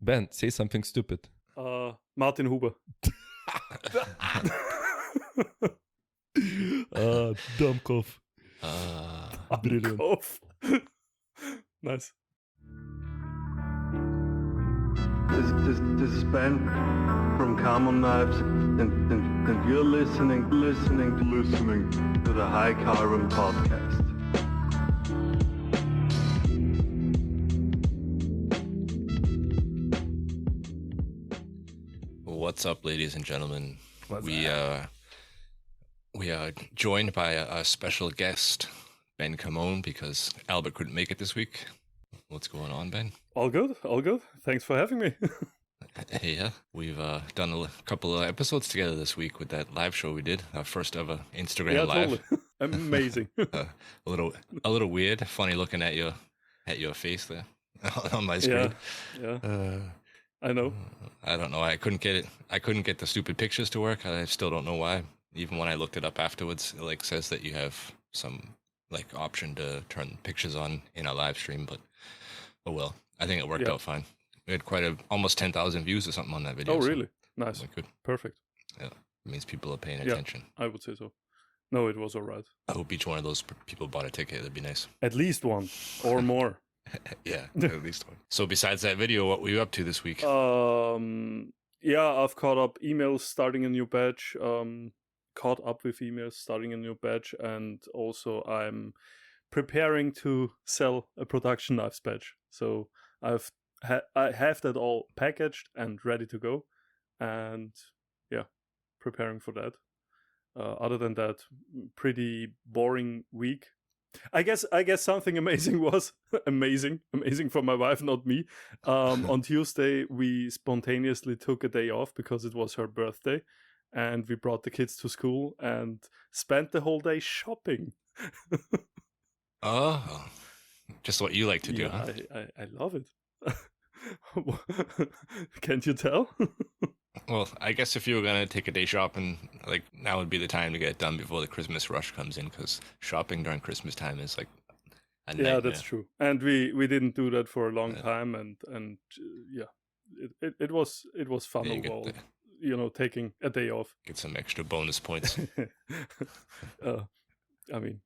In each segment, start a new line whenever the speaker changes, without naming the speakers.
Ben, say something stupid.
Martin Huber.
Dummkopf. Brilliant.
Kopf. Nice.
This is Ben from Common Knives, and you're listening to the High Carbon Podcast.
What's up, ladies and gentlemen? We are joined by a special guest, Ben Camone, because Albert couldn't make it this week. What's going on, Ben?
All good. Thanks for having me.
Yeah, we've done a couple of episodes together this week with that live show we did, our first ever Instagram live.
Totally. Amazing.
A little weird, funny looking at your face there on my screen.
Yeah. I know.
I don't know. I couldn't get the stupid pictures to work. I still don't know why. Even when I looked it up afterwards, it says that you have some option to turn pictures on in a live stream, but oh well. I think it worked out fine. We had almost 10,000 views or something on that video.
Oh, really? Nice.
Good.
Perfect.
Yeah, it means people are paying attention.
I would say so. No, it was all right.
I hope each one of those people bought a ticket. That'd be nice.
At least one or more.
Yeah, at least one. So besides that video, what were you up to this week?
I've caught up emails, starting a new batch. And also I'm preparing to sell a production knives batch. So I have that all packaged and ready to go, and preparing for that. Other than that, pretty boring week. I guess something amazing was amazing for my wife, not me. On Tuesday, we spontaneously took a day off because it was her birthday, and we brought the kids to school and spent the whole day shopping.
Oh, just what you like to do, huh?
I love it. Can't you tell?
Well, I guess if you were going to take a day shopping, now would be the time to get it done before the Christmas rush comes in, because shopping during Christmas time is a nightmare.
Yeah, that's true. And we didn't do that for a long time, and it was fun overall. Taking a day off.
Get some extra bonus points.
I mean,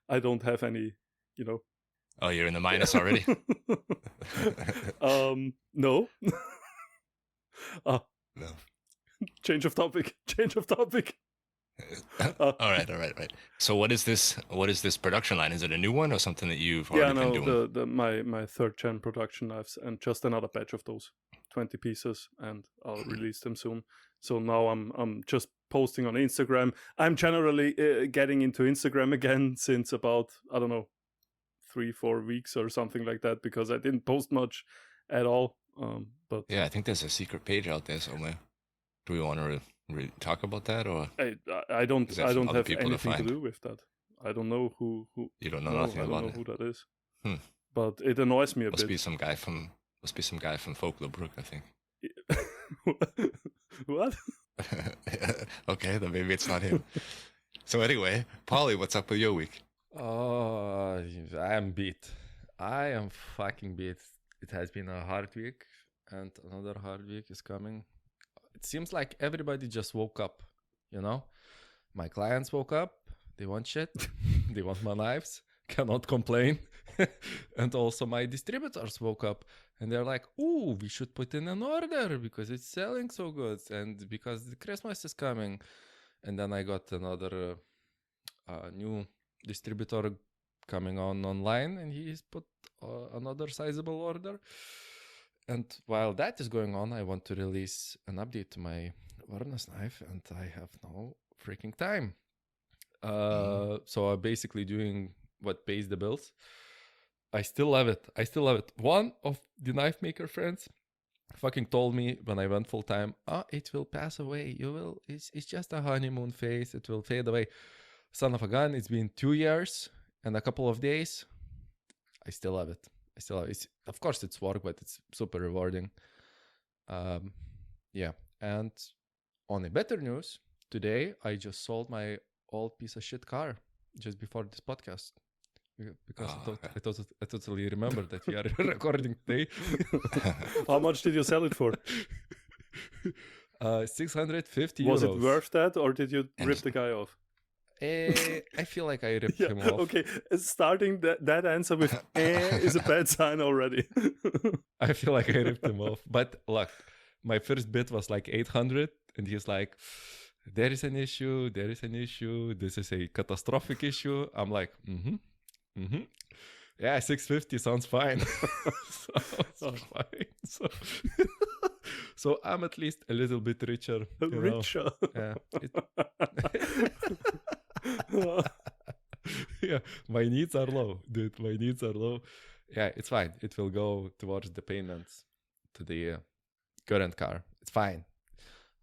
I don't have any,
Oh, you're in the minus already?
No.
No.
Change of topic.
All right. So what is this production line? Is it a new one or something that you've already been doing?
My third gen production knives, and just another batch of those 20 pieces, and I'll release them soon. So now I'm just posting on Instagram. I'm generally getting into Instagram again since about, I don't know, 3-4 weeks or something like that, because I didn't post much at all. But
yeah, I think there's a secret page out there somewhere. Do we want to talk about that, or
I don't have anything to do with that. I don't know who
you don't know nothing about it.
I don't know who that is. But it annoys me a bit.
Must be some guy from Folklore, I think.
What?
Okay, then maybe it's not him. So anyway, Polly, what's up with your week?
Oh, I am beat. I am fucking beat. It has been a hard week, and another hard week is coming. It seems like everybody just woke up, My clients woke up, they want shit, they want my knives, cannot complain. And also my distributors woke up, and they're like, ooh, we should put in an order because it's selling so good, and because the Christmas is coming. And then I got another new distributor coming online, and he's put another sizable order. And while that is going on, I want to release an update to my Warnes knife, and I have no freaking time. So I'm basically doing what pays the bills. I still love it. One of the knife maker friends fucking told me when I went full time, it will pass away. It's just a honeymoon phase. It will fade away. Son of a gun, it's been 2 years and a couple of days. I still love it. Of course, it's work, but it's super rewarding. And on a better news, today I just sold my old piece of shit car just before this podcast. because
Oh,
I totally remember that we are recording today.
How much did you sell it for?
650
Was
euros.
it worth that, or did you
And-
rip the guy off?
I feel like I ripped
Yeah,
him off.
okay. Starting that answer with is a bad sign already.
I feel like I ripped him off. But look, my first bid was like 800, and he's like, there is an issue. This is a catastrophic issue. I'm like, yeah, 650 sounds fine. Sounds fine. So I'm at least a little bit richer. you know.
Richer.
Yeah. Yeah, my needs are low, dude. My needs are low. Yeah, it's fine. It will go towards the payments to the current car. It's fine.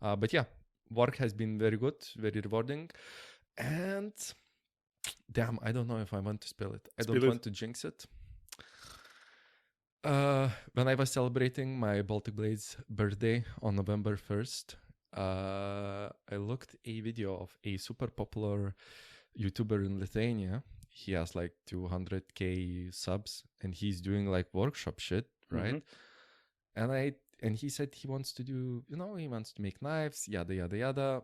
But yeah, work has been very good, very rewarding. And damn, I don't know if I want to spill it. I don't want to jinx it. When I was celebrating my Baltic Blades birthday on November 1st, I looked a video of a super popular YouTuber in Lithuania. He has like 200k subs, and he's doing like workshop shit, right? And he said he wants to do, he wants to make knives, yada yada yada.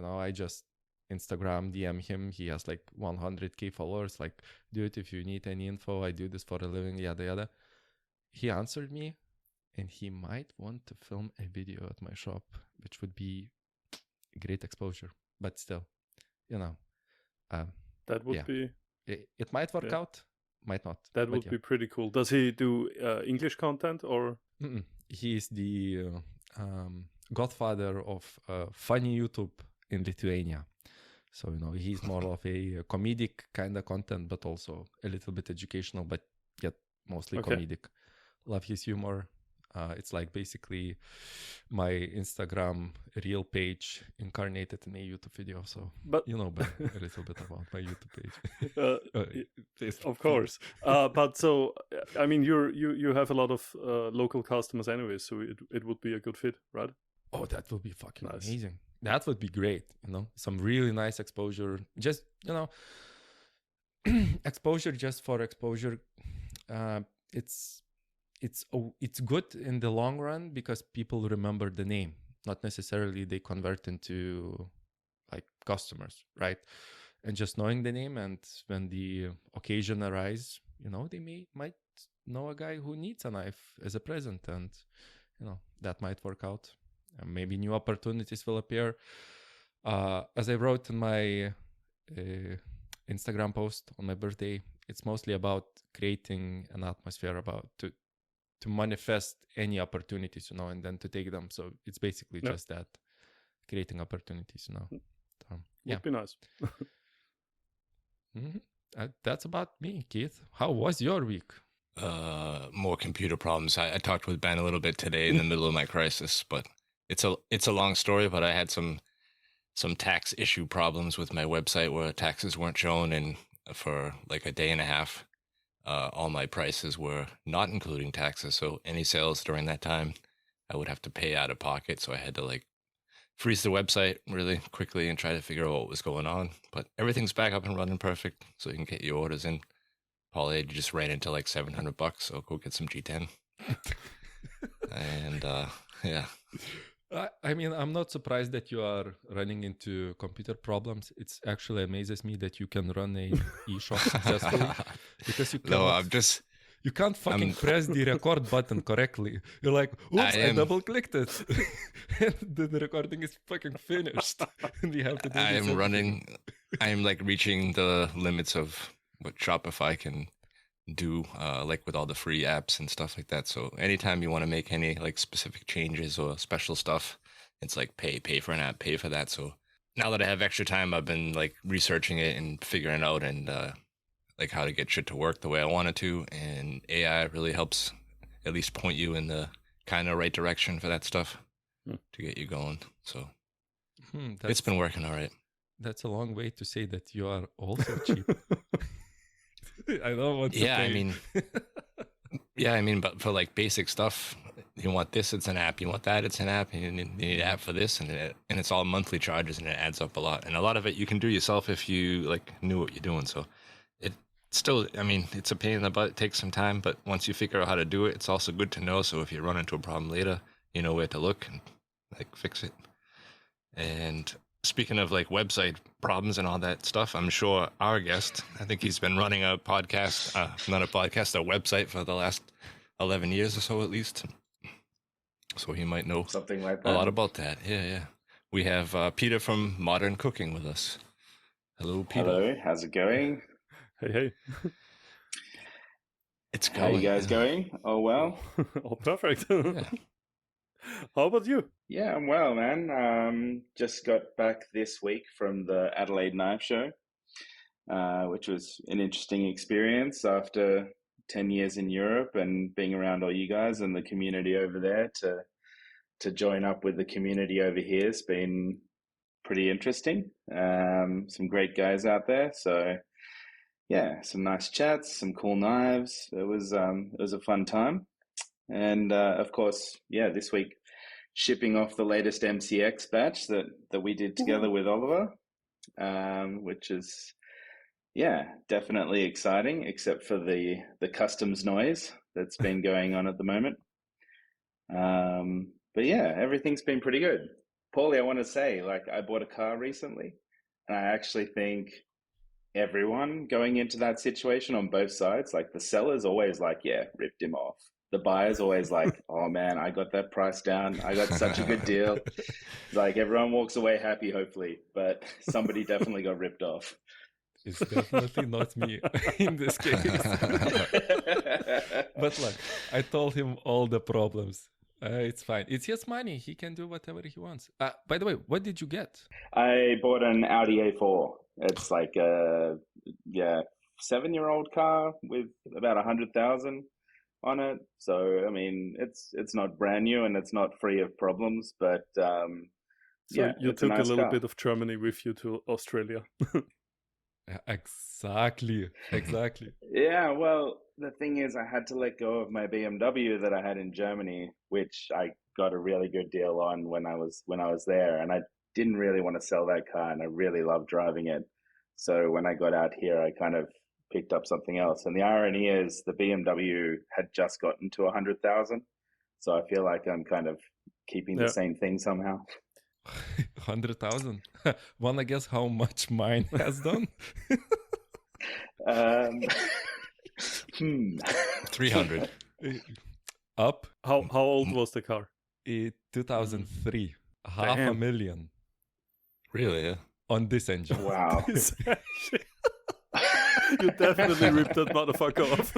I just Instagram DM him. He has like 100k followers. Like, dude, if you need any info, I do this for a living, yada yada. He answered me, and he might want to film a video at my shop, which would be great exposure. But still,
that would be.
It might work out, might not.
That would be pretty cool. Does he do English content or?
He is the godfather of funny YouTube in Lithuania. So, he's more of a comedic kind of content, but also a little bit educational, but yet mostly comedic. Love his humor. It's like basically my Instagram reel page incarnated in a YouTube video. So,
but
a little bit about my YouTube page.
Of course. But so, I mean, you have a lot of local customers anyway, so it would be a good fit, right?
Oh, that would be fucking amazing. That would be great. Some really nice exposure. Just, exposure just for exposure. It's good in the long run because people remember the name, not necessarily they convert into like customers, right? And just knowing the name, and when the occasion arises, they might know a guy who needs a knife as a present, and that might work out. And maybe new opportunities will appear. As I wrote in my Instagram post on my birthday, it's mostly about creating an atmosphere about to manifest any opportunities, and then to take them. So it's basically just that, creating opportunities, So,
would be nice.
That's about me, Keith. How was your week?
More computer problems. I talked with Ben a little bit today in the middle of my crisis, but it's a long story. But I had some tax issue problems with my website where taxes weren't shown, and for like a day and a half, all my prices were not including taxes. So any sales during that time, I would have to pay out of pocket. So I had to like freeze the website really quickly and try to figure out what was going on. But everything's back up and running perfect, so you can get your orders in. Paulie, you just ran into like $700, so go get some G10. And yeah.
I mean, I'm not surprised that you are running into computer problems. It's actually amazes me that you can run a e-shop successfully, because you can't fucking press the record button correctly. You're like, oops, I double clicked it. And the recording is fucking finished. And we have to do
I am like reaching the limits of what Shopify can do, like with all the free apps and stuff like that. So anytime you want to make any like specific changes or special stuff, it's like pay for an app, pay for that. So now that I have extra time, I've been like researching it and figuring out and like how to get shit to work the way I want it to. And AI really helps at least point you in the kind of right direction for that stuff to get you going. So it's been working all right.
That's a long way to say that you are also cheap. I don't want to pay.
I mean, but for like basic stuff, you want this, it's an app. You want that, it's an app. And you need an app for this, and it's all monthly charges, and it adds up a lot. And a lot of it you can do yourself if you like knew what you're doing. So Still, I mean, it's a pain in the butt. It takes some time, but once you figure out how to do it, it's also good to know. So if you run into a problem later, you know where to look and like fix it. And speaking of like website problems and all that stuff, I'm sure our guest, I think he's been running a podcast, not a podcast, a website for the last 11 years or so at least. So he might know
Something like
a lot
that.
about that. Yeah. We have Peter from Modern Cooking with us. Hello, Peter.
Hello, how's it going?
Hey.
It's
How
going.
you guys going? Oh, well?
Oh, perfect.
Yeah.
How about you?
Yeah, I'm well, man. Just got back this week from the Adelaide Knife Show, which was an interesting experience after 10 years in Europe and being around all you guys and the community over there to join up with the community over here has been pretty interesting. Some great guys out there. So yeah, some nice chats, some cool knives. It was a fun time. And of course, yeah, this week shipping off the latest MCX batch that we did together with Oliver, which is definitely exciting, except for the customs noise that's been going on at the moment. But yeah, everything's been pretty good. Paulie, I want to say, like, I bought a car recently, and I actually think everyone going into that situation on both sides, like the seller's always like, yeah, ripped him off. The buyer's always like, oh man, I got that price down. I got such a good deal. Like everyone walks away happy, hopefully, but somebody definitely got ripped off.
It's definitely not me in this case. But look, I told him all the problems. It's fine. It's his money. He can do whatever he wants. By the way, what did you get?
I bought an Audi A4. It's like a 7-year-old car with about 100,000 on it. So I mean, it's not brand new and it's not free of problems, but
So you
it's
took
a nice
a little
car.
bit of Germany with you to Australia.
Exactly.
Yeah, well, the thing is, I had to let go of my BMW that I had in Germany, which I got a really good deal on when I was there, and I didn't really want to sell that car, and I really loved driving it. So when I got out here, I kind of picked up something else. And the irony is, the BMW had just gotten to 100,000, so I feel like I'm kind of keeping the same thing somehow.
100,000. Wanna guess how much mine has done?
300.
Up.
How old was the car?
2003.
Damn.
$500,000
Really, yeah.
on this engine.
Wow.
You definitely ripped that motherfucker off.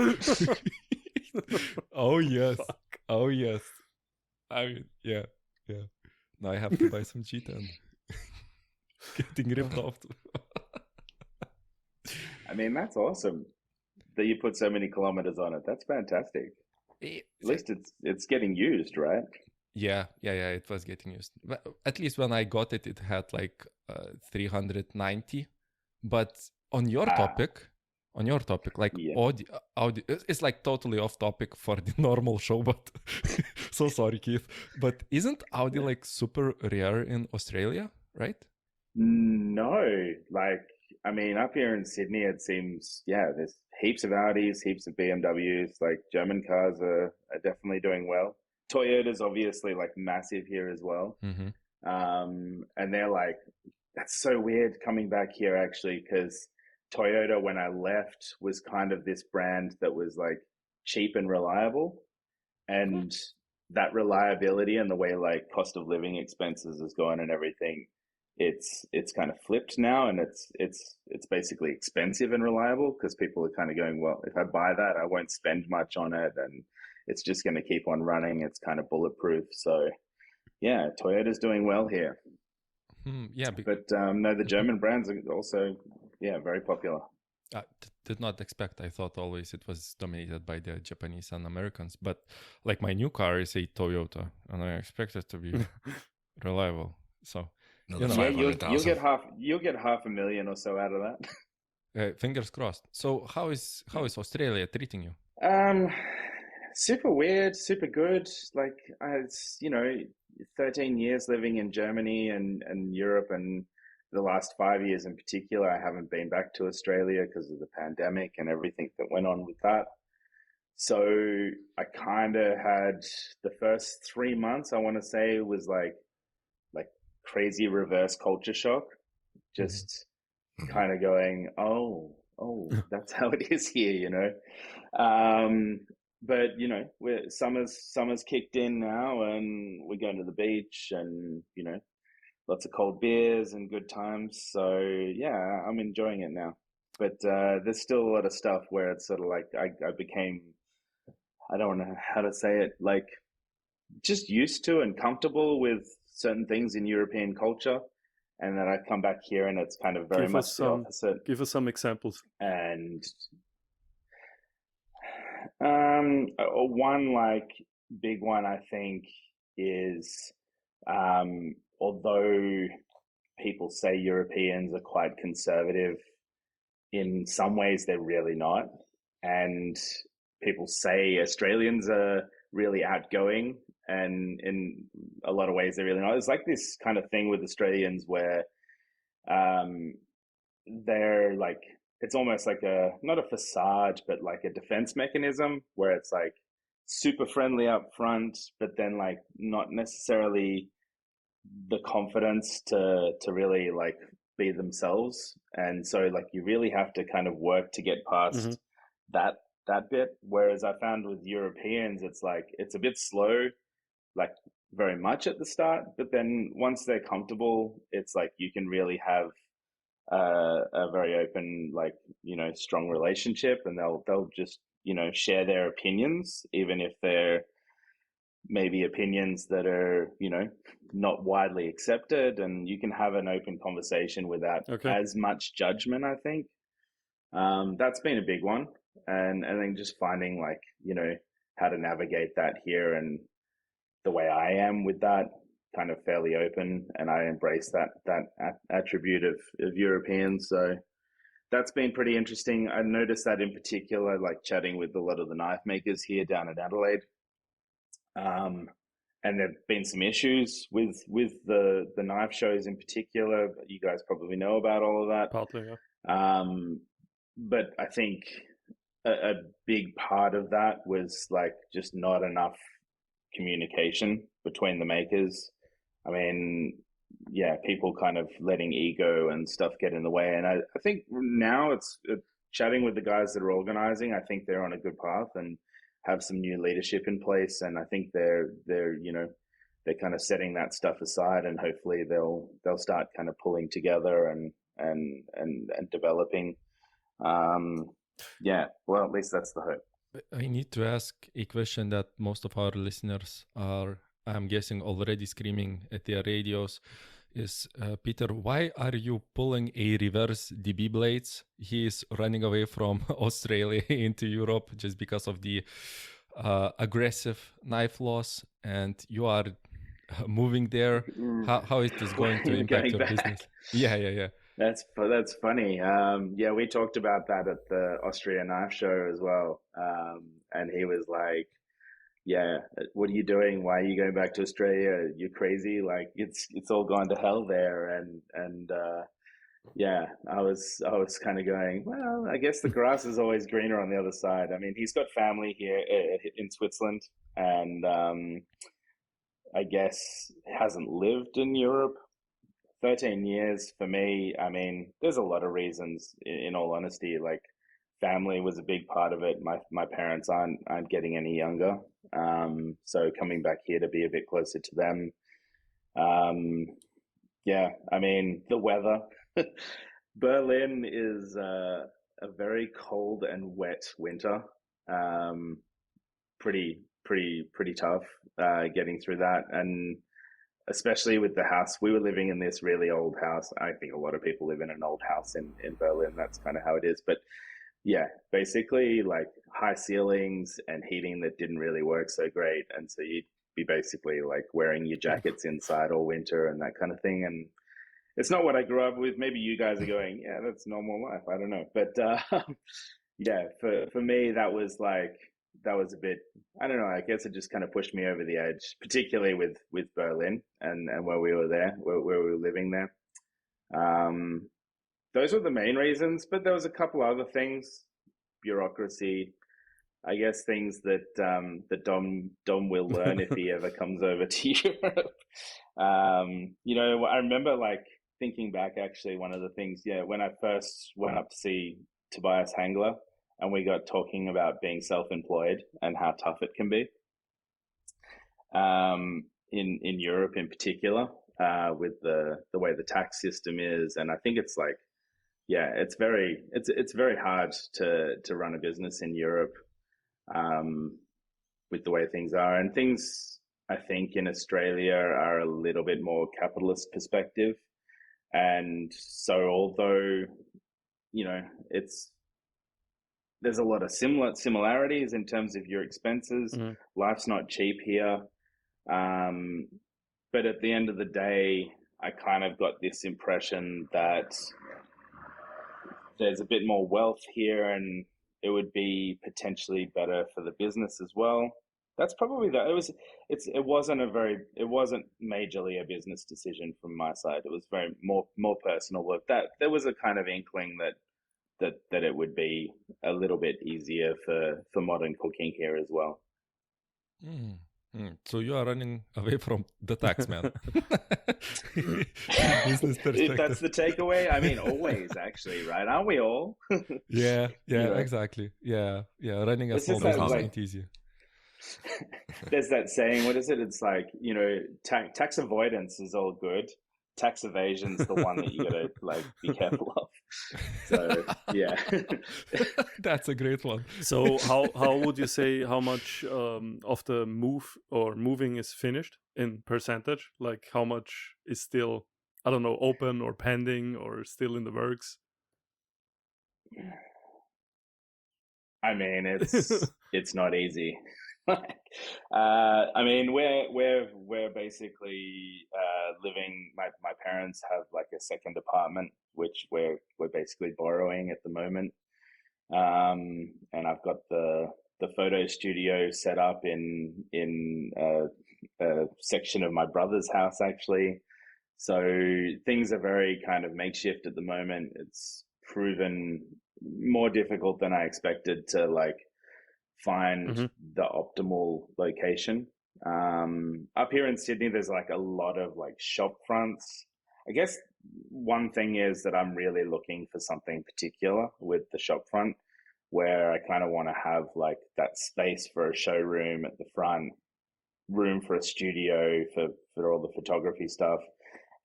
Oh yes.
Fuck.
Oh yes. I mean, yeah. Now I have to buy some G10. Getting ripped off.
I mean, that's awesome that you put so many kilometers on it. That's fantastic. At least it's getting used, right?
Yeah, it was getting used. But at least when I got it, it had like 390. But on your topic, like
Yeah.
Audi, it's like totally off topic for the normal show, but so sorry, Keith. But isn't Audi like super rare in Australia, right?
No, like, I mean, up here in Sydney, it seems, there's heaps of Audis, heaps of BMWs, like German cars are definitely doing well. Toyota's obviously like massive here as well.
Mm-hmm.
And they're like, that's so weird coming back here actually, because Toyota, when I left, was kind of this brand that was like cheap and reliable. And that reliability and the way like cost of living expenses has gone and everything, it's kind of flipped now, and it's basically expensive and reliable because people are kind of going, well, if I buy that, I won't spend much on it, and it's just going to keep on running. It's kind of bulletproof. So yeah, Toyota's doing well here.
Yeah,
but no, the German brands are also very popular.
Did not expect. I thought always it was dominated by the Japanese and Americans. But like my new car is a Toyota, and I expect it to be reliable. So
Another
Yeah,
500,000.
you'll get $500,000 or so out of that.
fingers crossed. So how is Australia treating you?
Super weird, super good. Like I, 13 years living in Germany and Europe, and the last 5 years in particular, I haven't been back to Australia because of the pandemic and everything that went on with that. So I kind of had the first 3 months, I want to say, was like crazy reverse culture shock. Just kind of going, oh, that's how it is here, you know. But you know, summer's kicked in now, and we're going to the beach, and you know, lots of cold beers and good times. So yeah, I'm enjoying it now. But there's still a lot of stuff where it's sort of like I became, I don't know how to say it, like just used to and comfortable with certain things in European culture. And then I come back here and it's kind of very much the opposite.
Give us some examples.
And one like big one, I think, is although people say Europeans are quite conservative, in some ways they're really not. And people say Australians are really outgoing, and in a lot of ways they're really not. It's like this kind of thing with Australians where they're like, it's almost like not a facade, but like a defense mechanism where it's like super friendly up front, but then like not necessarily the confidence to really like be themselves. And so like you really have to kind of work to get past that bit. Whereas I found with Europeans, it's like, it's a bit slow, like very much at the start, but then once they're comfortable, it's like you can really have a very open, like, you know, strong relationship, and they'll just, you know, share their opinions, even if they're maybe opinions that are, you know, not widely accepted, and you can have an open conversation without as much judgment, I think. That's been a big one. And then just finding like, you know, how to navigate that here, and the way I am with that, kind of fairly open, and I embrace that attribute of Europeans. So that's been pretty interesting. I noticed that in particular, like chatting with a lot of the knife makers here down in Adelaide. And there've been some issues with the knife shows in particular. You guys probably know about all of that.
Partly, yeah.
But I think a big part of that was like just not enough communication between the makers. I mean, yeah, people kind of letting ego and stuff get in the way. And I think now it's chatting with the guys that are organizing. I think they're on a good path and have some new leadership in place. And I think they're you know, they're kind of setting that stuff aside, and hopefully they'll start kind of pulling together and developing. Yeah, well, at least that's the hope.
I need to ask a question that most of our listeners are, I'm guessing, already screaming at their radios. Is Peter, why are you pulling a reverse DB blades? He is running away from Australia into Europe just because of the aggressive knife laws, and you are moving there. How is this going to impact your business? Yeah.
That's funny. Yeah, we talked about that at the Austria Knife Show as well. And he was like, yeah, what are you doing? Why are you going back to Australia? You're crazy. Like it's all gone to hell there. And yeah, I was kind of going, well, I guess the grass is always greener on the other side. I mean, he's got family here in Switzerland, and I guess hasn't lived in Europe. 13 years for me, I mean, there's a lot of reasons, in all honesty. Like family was a big part of it. My parents aren't getting any younger. So coming back here to be a bit closer to them. Yeah, I mean, the weather. Berlin is a very cold and wet winter. Pretty tough getting through that. And especially with the house, we were living in this really old house. I think a lot of people live in an old house in Berlin. That's kind of how it is. But yeah, basically like high ceilings and heating that didn't really work so great. And so you'd be basically like wearing your jackets inside all winter and that kind of thing. And it's not what I grew up with. Maybe you guys are going, yeah, that's normal life. I don't know. But yeah, for me, that was a bit, I don't know, I guess it just kind of pushed me over the edge, particularly with Berlin and where we were there, where we were living there. Those were the main reasons, but there was a couple other things, bureaucracy, I guess things that that Dom will learn if he ever comes over to Europe. You know, I remember like thinking back actually one of the things, when I first went up to see Tobias Hangler and we got talking about being self-employed and how tough it can be. In Europe in particular, with the way the tax system is, and I think it's like, it's very hard to run a business in Europe, with the way things are, and things I think in Australia are a little bit more capitalist perspective, and so although there's a lot of similarities in terms of your expenses.
Mm-hmm.
Life's not cheap here. But at the end of the day, I kind of got this impression that there's a bit more wealth here and it would be potentially better for the business as well. That's probably it wasn't majorly a business decision from my side. It was very more personal, but that there was a kind of inkling that it would be a little bit easier for modern cooking here as well.
So you are running away from the tax man. Business
If that's the takeaway, I mean, always actually, right? Aren't we all?
Yeah, exactly. Yeah. Running a small business ain't easy.
There's that saying, what is it? It's like, tax avoidance is all good. Tax evasion's the one that you gotta like be careful of. So yeah.
That's a great one.
So how would you say how much of the moving is finished in percentage? Like how much is still, I don't know, open or pending or still in the works?
I mean, it's not easy. I mean, we're basically living. My parents have like a second apartment, which we're basically borrowing at the moment. And I've got the photo studio set up in a section of my brother's house actually. So things are very kind of makeshift at the moment. It's proven more difficult than I expected to like find the optimal location. Up here in Sydney, there's like a lot of like shop fronts. I guess one thing is that I'm really looking for something particular with the shop front, where I kind of want to have like that space for a showroom at the front, room for a studio for all the photography stuff,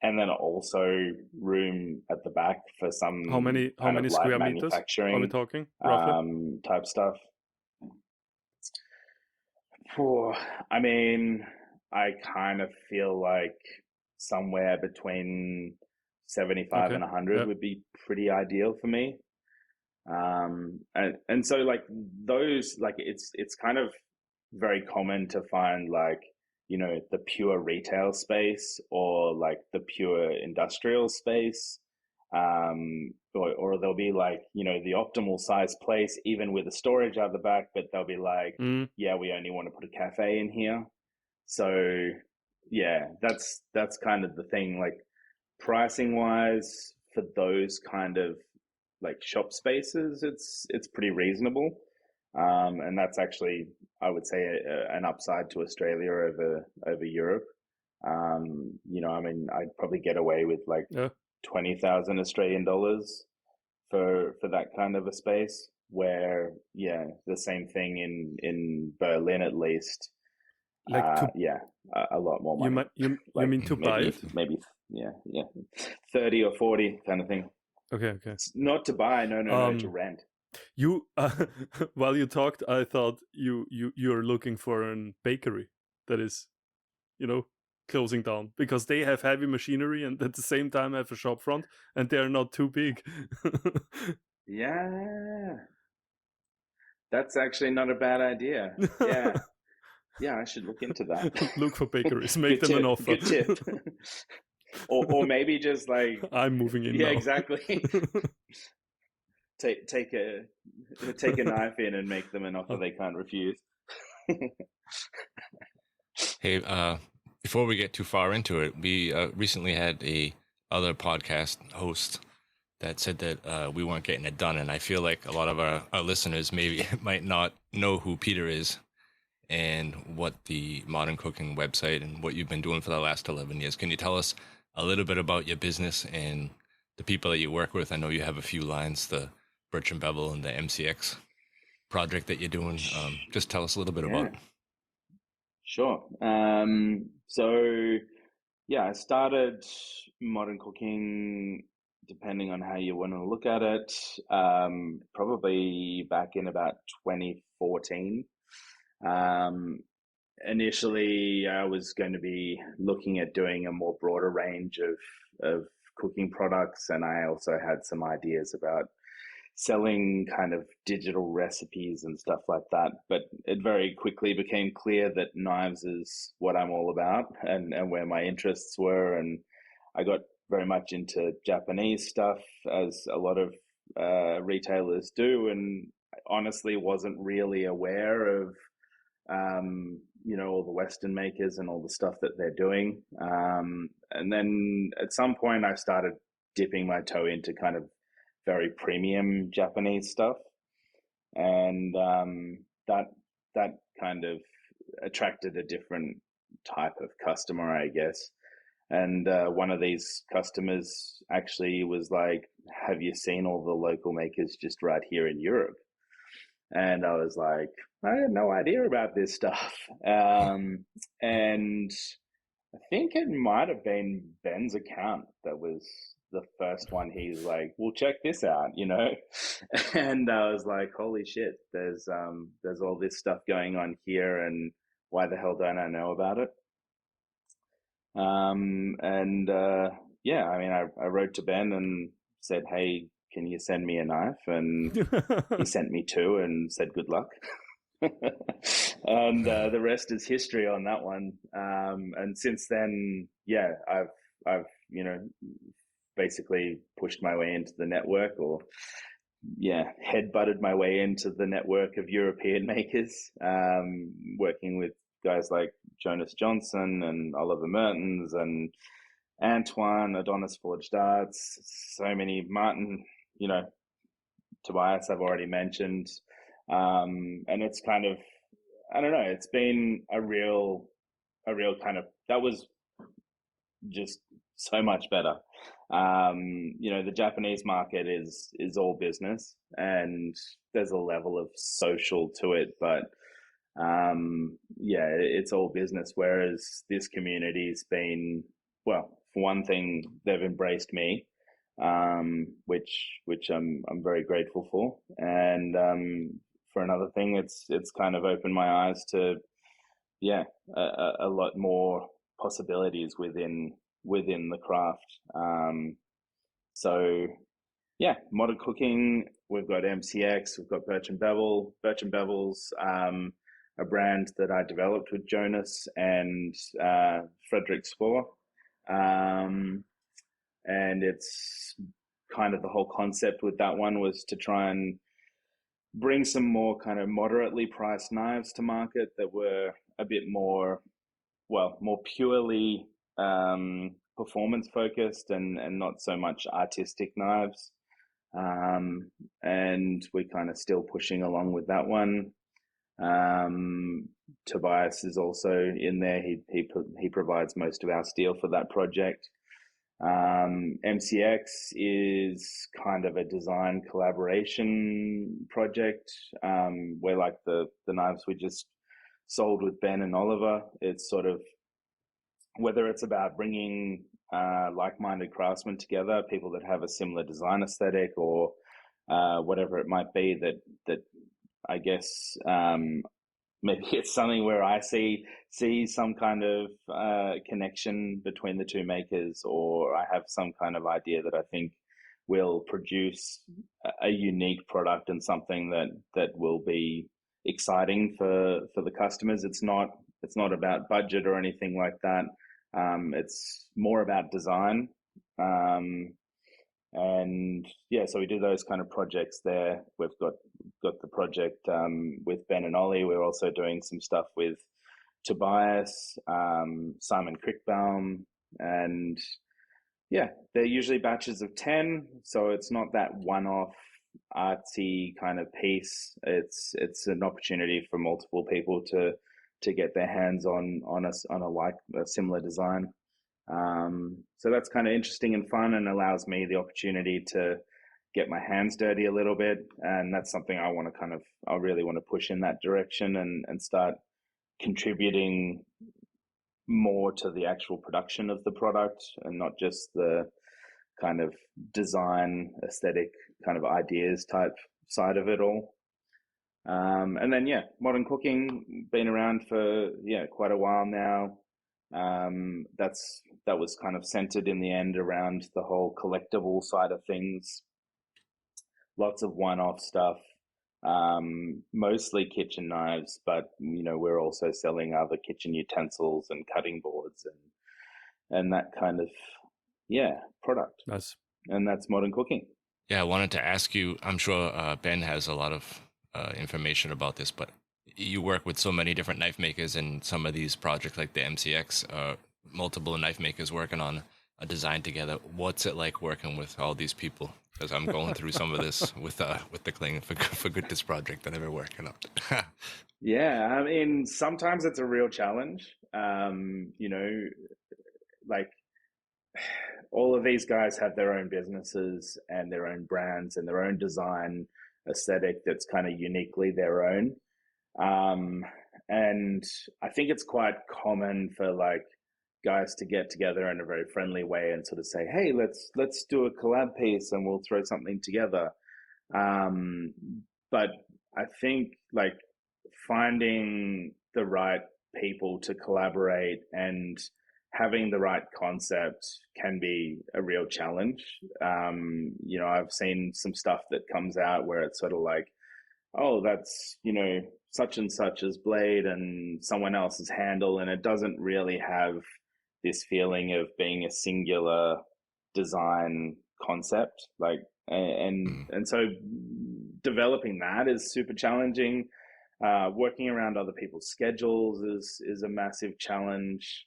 and then also room at the back for some
how many square meters are we talking roughly?
Type stuff. I mean, I kind of feel like somewhere between 75 and 100 would be pretty ideal for me. And so like those, like it's kind of very common to find like, the pure retail space or like the pure industrial space. Or there'll be like, the optimal size place, even with the storage out the back, but they'll be like, we only want to put a cafe in here. So yeah, that's kind of the thing, like pricing wise for those kind of like shop spaces, it's pretty reasonable. And that's actually, I would say an upside to Australia over Europe. I mean, I'd probably get away with like 20,000 Australian dollars for that kind of a space, where the same thing in Berlin at least,
like
a lot more money.
You mean to buy it?
Maybe 30 or 40 kind of thing.
Okay.
It's not to buy, no, to rent.
You while you talked, I thought you're looking for a bakery that is, closing down, because they have heavy machinery and at the same time have a shop front and they're not too big.
Yeah, that's actually not a bad idea. Yeah, I should look into that.
Look for bakeries, make them an offer.
Good tip. or maybe just like
I'm moving in.
Yeah,
now.
Exactly. Take a knife in and make them an offer they can't refuse.
Hey, before we get too far into it, we recently had a other podcast host that said that we weren't getting it done. And I feel like a lot of our listeners maybe might not know who Peter is and what the Modern Cooking website and what you've been doing for the last 11 years. Can you tell us a little bit about your business and the people that you work with? I know you have a few lines, the Birch and Bevel and the MCX project that you're doing. Just tell us a little bit about it.
Sure. So, yeah, I started Modern Cooking, depending on how you want to look at it, probably back in about 2014. Initially, I was going to be looking at doing a more broader range of cooking products, and I also had some ideas about selling kind of digital recipes and stuff like that. But it very quickly became clear that knives is what I'm all about and where my interests were. And I got very much into Japanese stuff, as a lot of retailers do, and honestly wasn't really aware of all the Western makers and all the stuff that they're doing. And then at some point I started dipping my toe into kind of very premium Japanese stuff. And that kind of attracted a different type of customer, I guess. And one of these customers actually was like, have you seen all the local makers just right here in Europe? And I was like, I had no idea about this stuff. And I think it might have been Ben's account that was the first one. He's like, well, check this out, And I was like, holy shit, there's all this stuff going on here, and why the hell don't I know about it? Yeah, I mean, I wrote to Ben and said, hey, can you send me a knife? And he sent me two and said, good luck. And the rest is history on that one. And since then, yeah, I've basically pushed my way into the network, or head-butted my way into the network of European makers, working with guys like Jonas Johnson and Oliver Mertens and Antoine, Adonis Forged Arts, so many, Martin, Tobias I've already mentioned. And it's kind of, I don't know, it's been a real kind of, that was just so much better. The Japanese market is all business, and there's a level of social to it, but it's all business. Whereas this community's been, well, for one thing, they've embraced me, which I'm very grateful for, and for another thing, it's kind of opened my eyes to a lot more possibilities within the craft. Modern Cooking, we've got MCX, we've got Birch and Bevel. Birch and Bevel's a brand that I developed with Jonas and Friedrich Flaig. And it's kind of the whole concept with that one was to try and bring some more kind of moderately priced knives to market that were a bit more purely performance focused and not so much artistic knives. And we're kind of still pushing along with that one. Tobias is also in there. He provides most of our steel for that project. MCX is kind of a design collaboration project, where like the knives we just sold with Ben and Oliver, it's sort of, whether it's about bringing like-minded craftsmen together, people that have a similar design aesthetic, or whatever it might be, that I guess maybe it's something where I see some kind of connection between the two makers, or I have some kind of idea that I think will produce a unique product and something that will be exciting for the customers. It's not about budget or anything like that. It's more about design. So we do those kind of projects there. We've got the project with Ben and Ollie. We're also doing some stuff with Tobias, Simon Crickbaum, and yeah, they're usually batches of 10, so it's not that one-off artsy kind of piece. It's an opportunity for multiple people to get their hands on a similar design. So that's kind of interesting and fun, and allows me the opportunity to get my hands dirty a little bit. And that's something I really want to push in that direction, and start contributing more to the actual production of the product, and not just the kind of design aesthetic kind of ideas type side of it all. And then, yeah, modern cooking, been around for quite a while now. That was kind of centered in the end around the whole collectible side of things. Lots of one-off stuff, mostly kitchen knives, but we're also selling other kitchen utensils and cutting boards and that kind of product.
Nice.
And that's modern cooking.
Yeah, I wanted to ask you, I'm sure Ben has a lot of information about this, but you work with so many different knife makers, and some of these projects like the MCX, multiple knife makers working on a design together. What's it like working with all these people? Because I'm going through some of this with the Cling for Goodness project that I've been working on.
Yeah, I mean, sometimes it's a real challenge. Like all of these guys have their own businesses and their own brands and their own design aesthetic that's kind of uniquely their own. And I think it's quite common for like guys to get together in a very friendly way and sort of say, hey, let's do a collab piece and we'll throw something together. But I think like finding the right people to collaborate and having the right concept can be a real challenge. I've seen some stuff that comes out where it's sort of like, oh, that's, such and such as blade and someone else's handle. And it doesn't really have this feeling of being a singular design concept. And so developing that is super challenging. Working around other people's schedules is a massive challenge.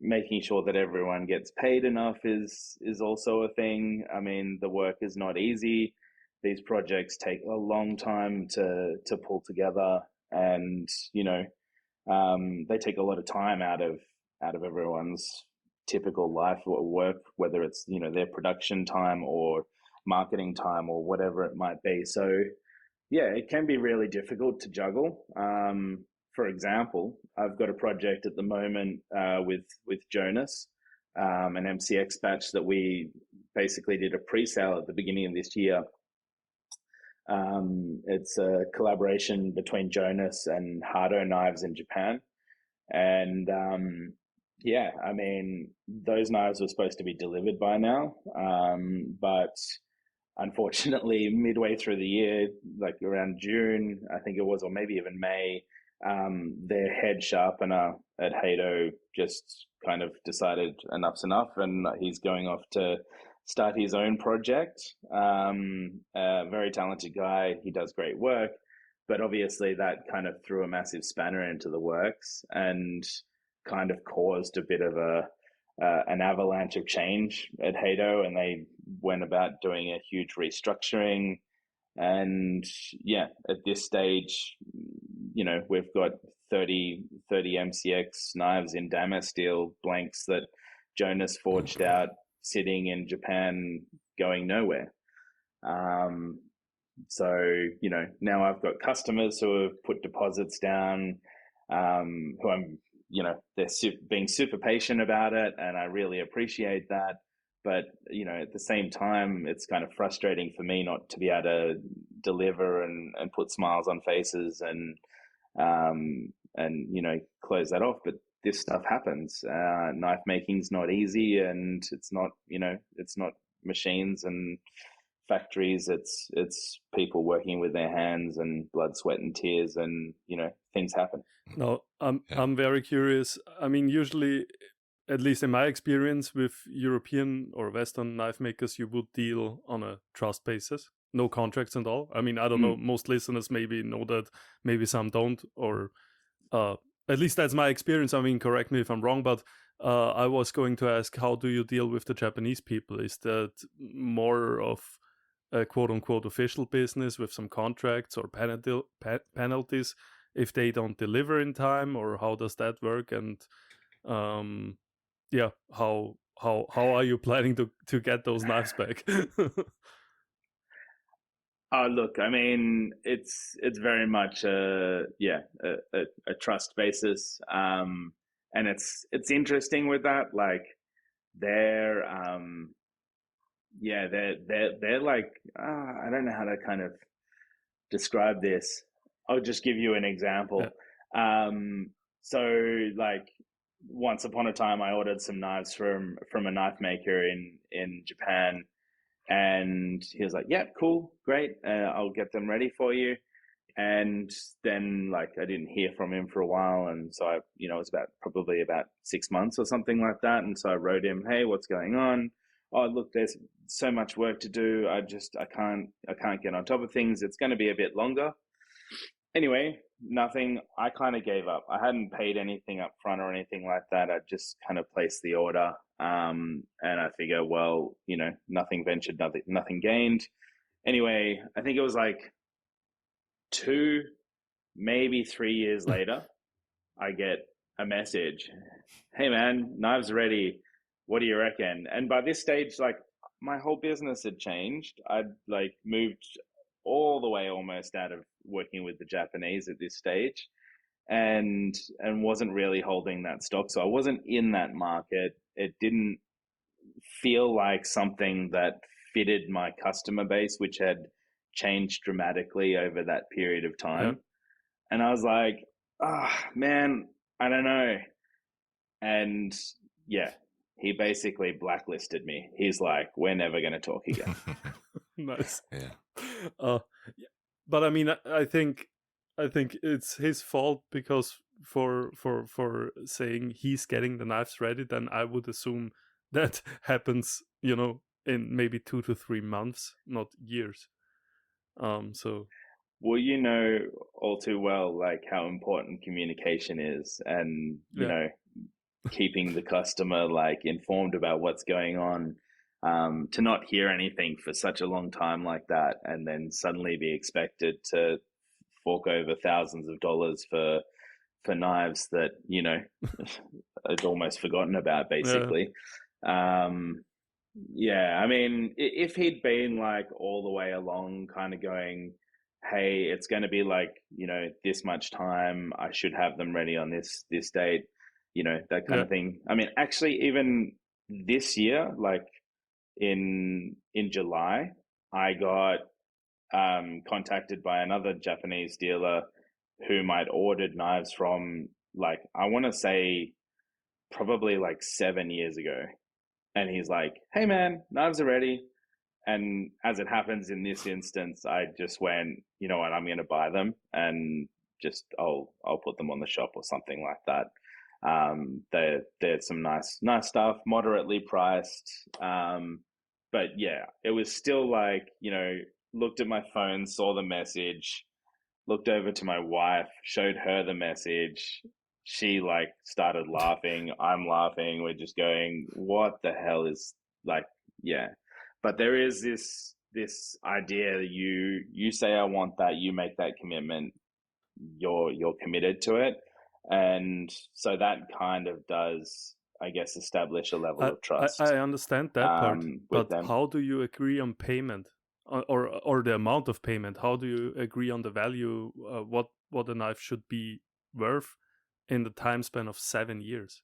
Making sure that everyone gets paid enough is also a thing. I mean, the work is not easy. These projects take a long time to pull together, and they take a lot of time out of everyone's typical life or work, whether it's their production time or marketing time or whatever it might be. So yeah, it can be really difficult to juggle. For example, I've got a project at the moment with Jonas, an MCX batch that we basically did a pre-sale at the beginning of this year. It's a collaboration between Jonas and Hardo Knives in Japan. And I mean, those knives were supposed to be delivered by now, but unfortunately, midway through the year, like around June, I think it was, or maybe even May, their head sharpener at Heido just kind of decided enough's enough, and he's going off to start his own project. A very talented guy. He does great work, but obviously that kind of threw a massive spanner into the works and kind of caused a bit of an avalanche of change at Heido, and they went about doing a huge restructuring. And yeah, at this stage, we've got 30 MCX knives in Damasteel blanks that Jonas forged out, sitting in Japan, going nowhere. So, now I've got customers who have put deposits down, who I'm, they're being super patient about it, and I really appreciate that. But, at the same time, it's kind of frustrating for me not to be able to deliver and put smiles on faces and close that off. But this stuff happens. Knife making's not easy, and it's not, it's not machines and factories. It's people working with their hands and blood, sweat, and tears, and things happen.
No, I'm very curious. I mean, usually, at least in my experience with European or Western knife makers, you would deal on a trust basis, no contracts and all. I mean, I don't know. Most listeners maybe know that, maybe some don't, or at least that's my experience. I mean, correct me if I'm wrong, but I was going to ask, how do you deal with the Japanese people? Is that more of a quote-unquote official business with some contracts or penalties if they don't deliver in time, or how does that work? And yeah, how are you planning to get those knives back?
Look, I mean, it's very much a trust basis, and it's interesting with that. Like, they're they're like, I don't know how to kind of describe this. I'll just give you an example.
Yeah.
So like, once upon a time, I ordered some knives from a knife maker in Japan. And he was like, yeah, cool, great. I'll get them ready for you. And then, like, I didn't hear from him for a while. And so it was probably about 6 months or something like that. And so I wrote him, hey, what's going on? Oh, look, there's so much work to do. I can't get on top of things. It's going to be a bit longer. Anyway, nothing. I kind of gave up. I hadn't paid anything up front or anything like that. I just kind of placed the order. And I figure, well, nothing ventured, nothing gained. Anyway, I think it was like 2, maybe 3 years later, I get a message. Hey man, knives ready. What do you reckon? And by this stage, like, my whole business had changed. I'd like moved all the way almost out of working with the Japanese at this stage, and wasn't really holding that stock. So I wasn't in that market. It didn't feel like something that fitted my customer base, which had changed dramatically over that period of time.
Yeah.
And I was like, man, I don't know. And yeah, he basically blacklisted me. He's like, we're never going to talk again.
Nice.
Yeah.
But I mean, I think it's his fault, because for saying he's getting the knives ready, then I would assume that happens, in maybe 2 to 3 months, not years. So.
Well, you know all too well, like, how important communication is, and keeping the customer like informed about what's going on. To not hear anything for such a long time like that, and then suddenly be expected to fork over thousands of dollars for knives that is almost forgotten about, basically. I mean, if he'd been like all the way along kind of going, hey, it's going to be like, this much time, I should have them ready on this date, that kind of thing. I mean, actually, even this year, like in July, I got contacted by another Japanese dealer whom I'd ordered knives from, like, I want to say probably like 7 years ago. And he's like, hey man, knives are ready. And as it happens in this instance, I just went, you know what, I'm going to buy them, and just I'll put them on the shop or something like that. They're some nice stuff, moderately priced. But yeah, it was still like, looked at my phone, saw the message, looked over to my wife, showed her the message. She like started laughing. I'm laughing. We're just going, what the hell is, like, yeah. But there is this idea that you say, I want that, you make that commitment, you're committed to it. And so that kind of does, I guess, establish a level of trust.
I understand that part, but
them.
How do you agree on payment, or the amount of payment? How do you agree on the value, what a knife should be worth in the time span of 7 years?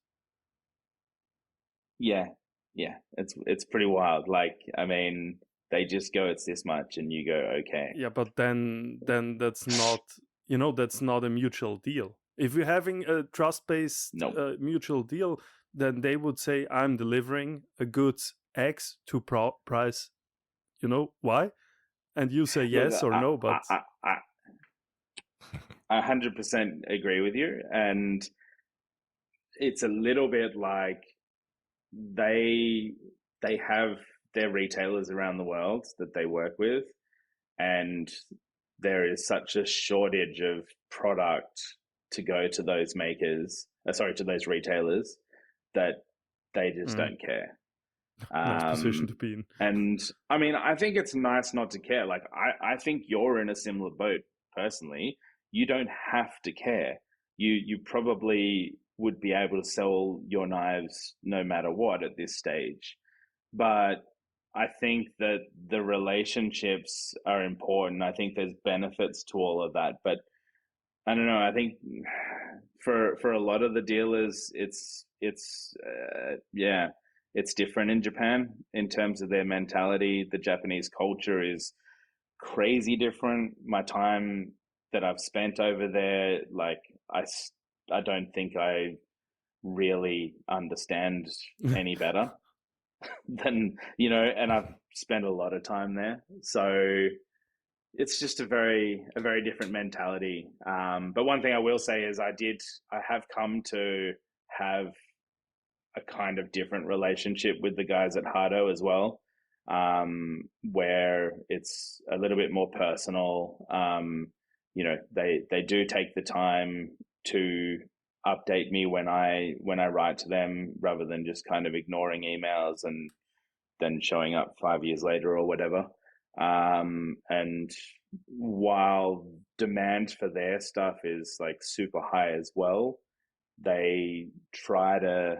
Yeah, it's pretty wild. Like, I mean, they just go, it's this much, and you go, okay.
Yeah, but then that's not, that's not a mutual deal. If you're having a trust-based mutual deal, then they would say, I'm delivering a goods X to price, Y, and you say yes or no. But
I 100% agree with you, and it's a little bit like they have their retailers around the world that they work with, and there is such a shortage of product to go to those makers, to those retailers, that they just don't care.
Nice position to be in.
And I mean, I think it's nice not to care. Like, I think you're in a similar boat personally. You don't have to care. You probably would be able to sell your knives no matter what at this stage. But I think that the relationships are important. I think there's benefits to all of that. But I don't know. I think for a lot of the dealers, it's different in Japan in terms of their mentality. The Japanese culture is crazy different. My time that I've spent over there, like, I don't think I really understand any better than, and I've spent a lot of time there. So it's just a very different mentality. But one thing I will say is I have come to have a kind of different relationship with the guys at Hardo as well, where it's a little bit more personal. They do take the time to update me when I write to them, rather than just kind of ignoring emails and then showing up 5 years later or whatever. And while demand for their stuff is like super high as well, they try to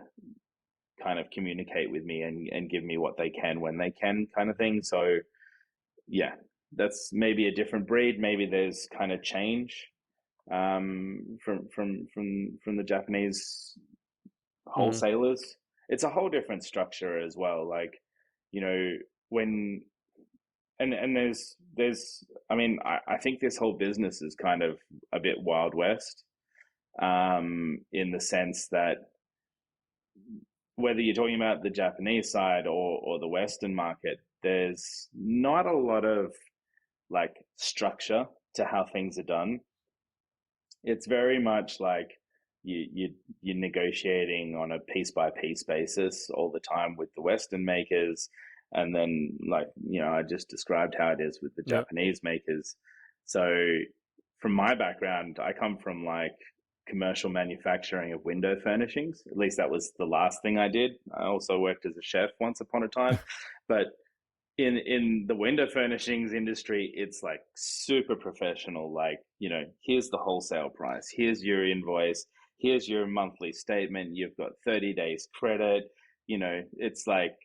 kind of communicate with me and give me what they can when they can, kind of thing. So yeah, that's maybe a different breed. Maybe there's kind of change from the Japanese wholesalers. It's a whole different structure as well. Like, when and there's I mean, I think this whole business is kind of a bit Wild West, in the sense that whether you're talking about the Japanese side or the Western market, there's not a lot of like structure to how things are done. It's very much like you're negotiating on a piece by piece basis all the time with the Western makers. And then, like, I just described how it is with the Japanese makers. So from my background, I come from like commercial manufacturing of window furnishings. At least that was the last thing I did. I also worked as a chef once upon a time. But in the window furnishings industry, it's like super professional. Like, here's the wholesale price. Here's your invoice. Here's your monthly statement. You've got 30 days credit. It's like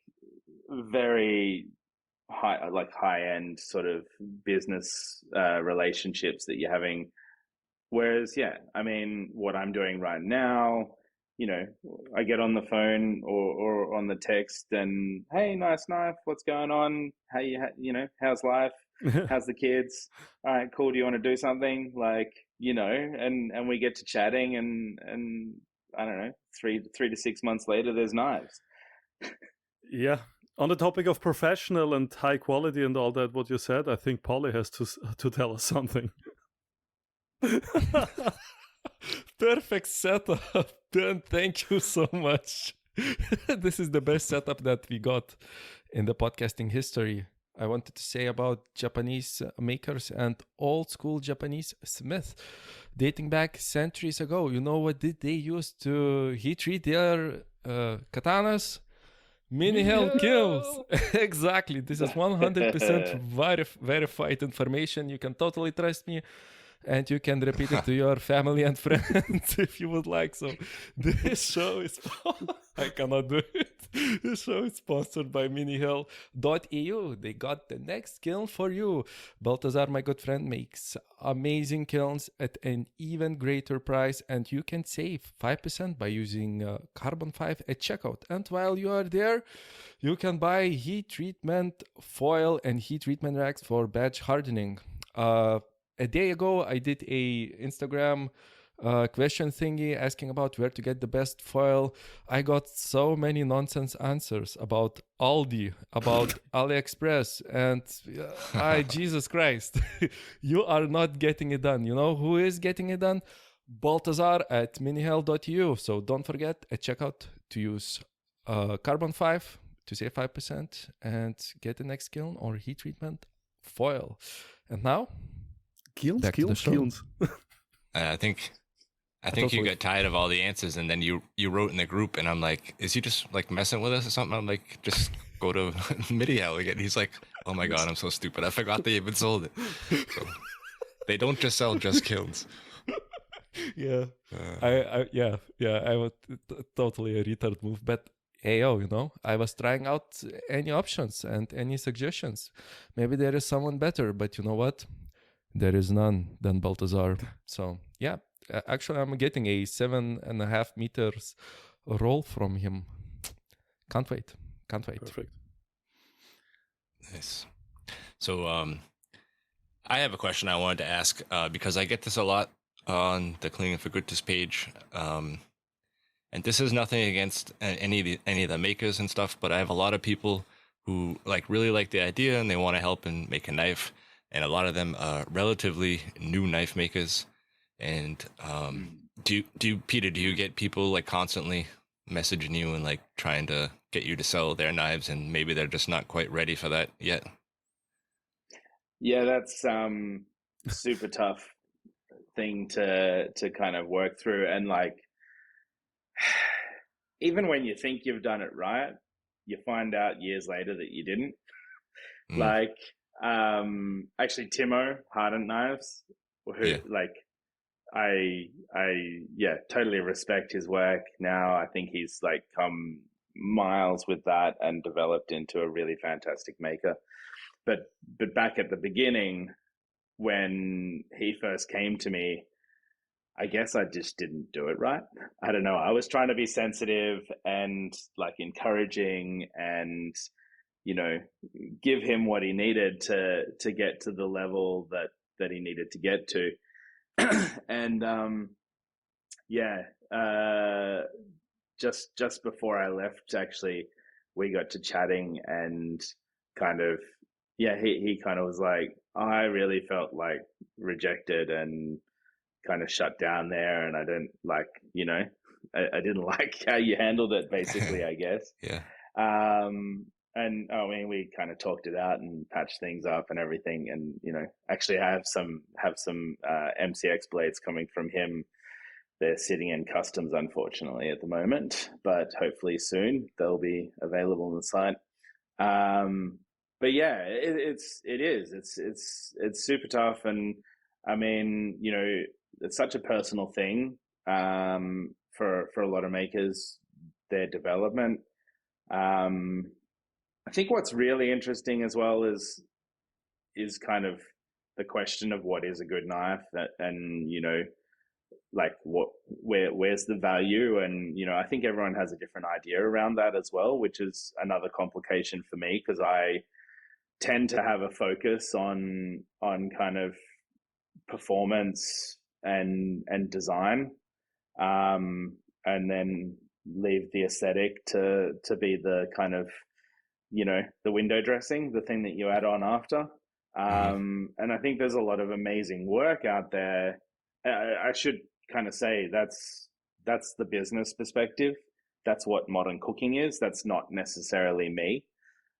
very high end sort of business relationships that you're having. Whereas, I mean, what I'm doing right now, I get on the phone or on the text and, hey, nice knife, what's going on? How how's life? How's the kids? All right, cool. Do you want to do something? Like, and we get to chatting and I don't know, 3 to 6 months later, there's knives.
Yeah. On the topic of professional and high quality and all that, what you said, I think Polly has to tell us something.
Perfect setup. Dan, thank you so much. This is the best setup that we got in the podcasting history. I wanted to say about Japanese makers and old school Japanese smith dating back centuries ago. You know what did they use to heat treat their katanas? Mini hell kills. Exactly. This is 100% verified information. You can totally trust me. And you can repeat it to your family and friends if you would like. So this show is... I cannot do it. This show is sponsored by minihill.eu. They got the next kiln for you. Baltazar, my good friend, makes amazing kilns at an even greater price. And you can save 5% by using Carbon 5 at checkout. And while you are there, you can buy heat treatment foil and heat treatment racks for badge hardening. A day ago, I did a Instagram question thingy asking about where to get the best foil. I got so many nonsense answers about Aldi, about AliExpress, and Jesus Christ, you are not getting it done. You know who is getting it done? Baltazar at minihill.eu. So don't forget at checkout to use Carbon 5 to save 5% and get the next kiln or heat treatment foil. And now...
Kilns.
I think I think you
totally.
got tired of all the answers, and then you wrote in the group, and I'm like, is he just like messing with us or something? I'm like, just go to MIDI again. He's like, oh my god, I'm so stupid. I forgot they even sold it. So they don't just sell just kilns.
Yeah, I was totally a retard move, but hey, I was trying out any options and any suggestions. Maybe there is someone better, but you know what? There is none than Baltazar. So yeah, actually, I'm getting a 7.5 meters roll from him. Can't wait.
Perfect.
Nice. So I have a question I wanted to ask because I get this a lot on the Cleaning for Goodness page. And this is nothing against any of the makers and stuff, but I have a lot of people who really like the idea and they want to help and make a knife, and a lot of them are relatively new knife makers. And Peter, do you get people like constantly messaging you and like trying to get you to sell their knives, and maybe they're just not quite ready for that yet?
Yeah, that's super tough thing to kind of work through, and like even when you think you've done it right, you find out years later that you didn't. Like actually Timo Hardened Knives, who like I totally respect his work now. I think he's like come miles with that and developed into a really fantastic maker. But back at the beginning, when he first came to me, I guess I just didn't do it right. I don't know. I was trying to be sensitive and like encouraging and, give him what he needed to get to the level that he needed to get to. And just before I left, actually, we got to chatting and kind of, he kind of was like, I really felt like rejected and kind of shut down there, and I didn't like, I didn't like how you handled it, basically, I guess.
Yeah.
And I mean, we kind of talked it out and patched things up and everything. And, actually I have some MCX blades coming from him. They're sitting in customs, unfortunately, at the moment, but hopefully soon they'll be available on the site. But yeah, it's super tough. And I mean, it's such a personal thing, for a lot of makers, their development. I think what's really interesting as well is kind of the question of what is a good knife, and like where's the value, and I think everyone has a different idea around that as well, which is another complication for me, because I tend to have a focus on kind of performance and design, and then leave the aesthetic to be the kind of the window dressing, the thing that you add on after. And I think there's a lot of amazing work out there. I should kind of say that's the business perspective. That's what modern cooking is. That's not necessarily me.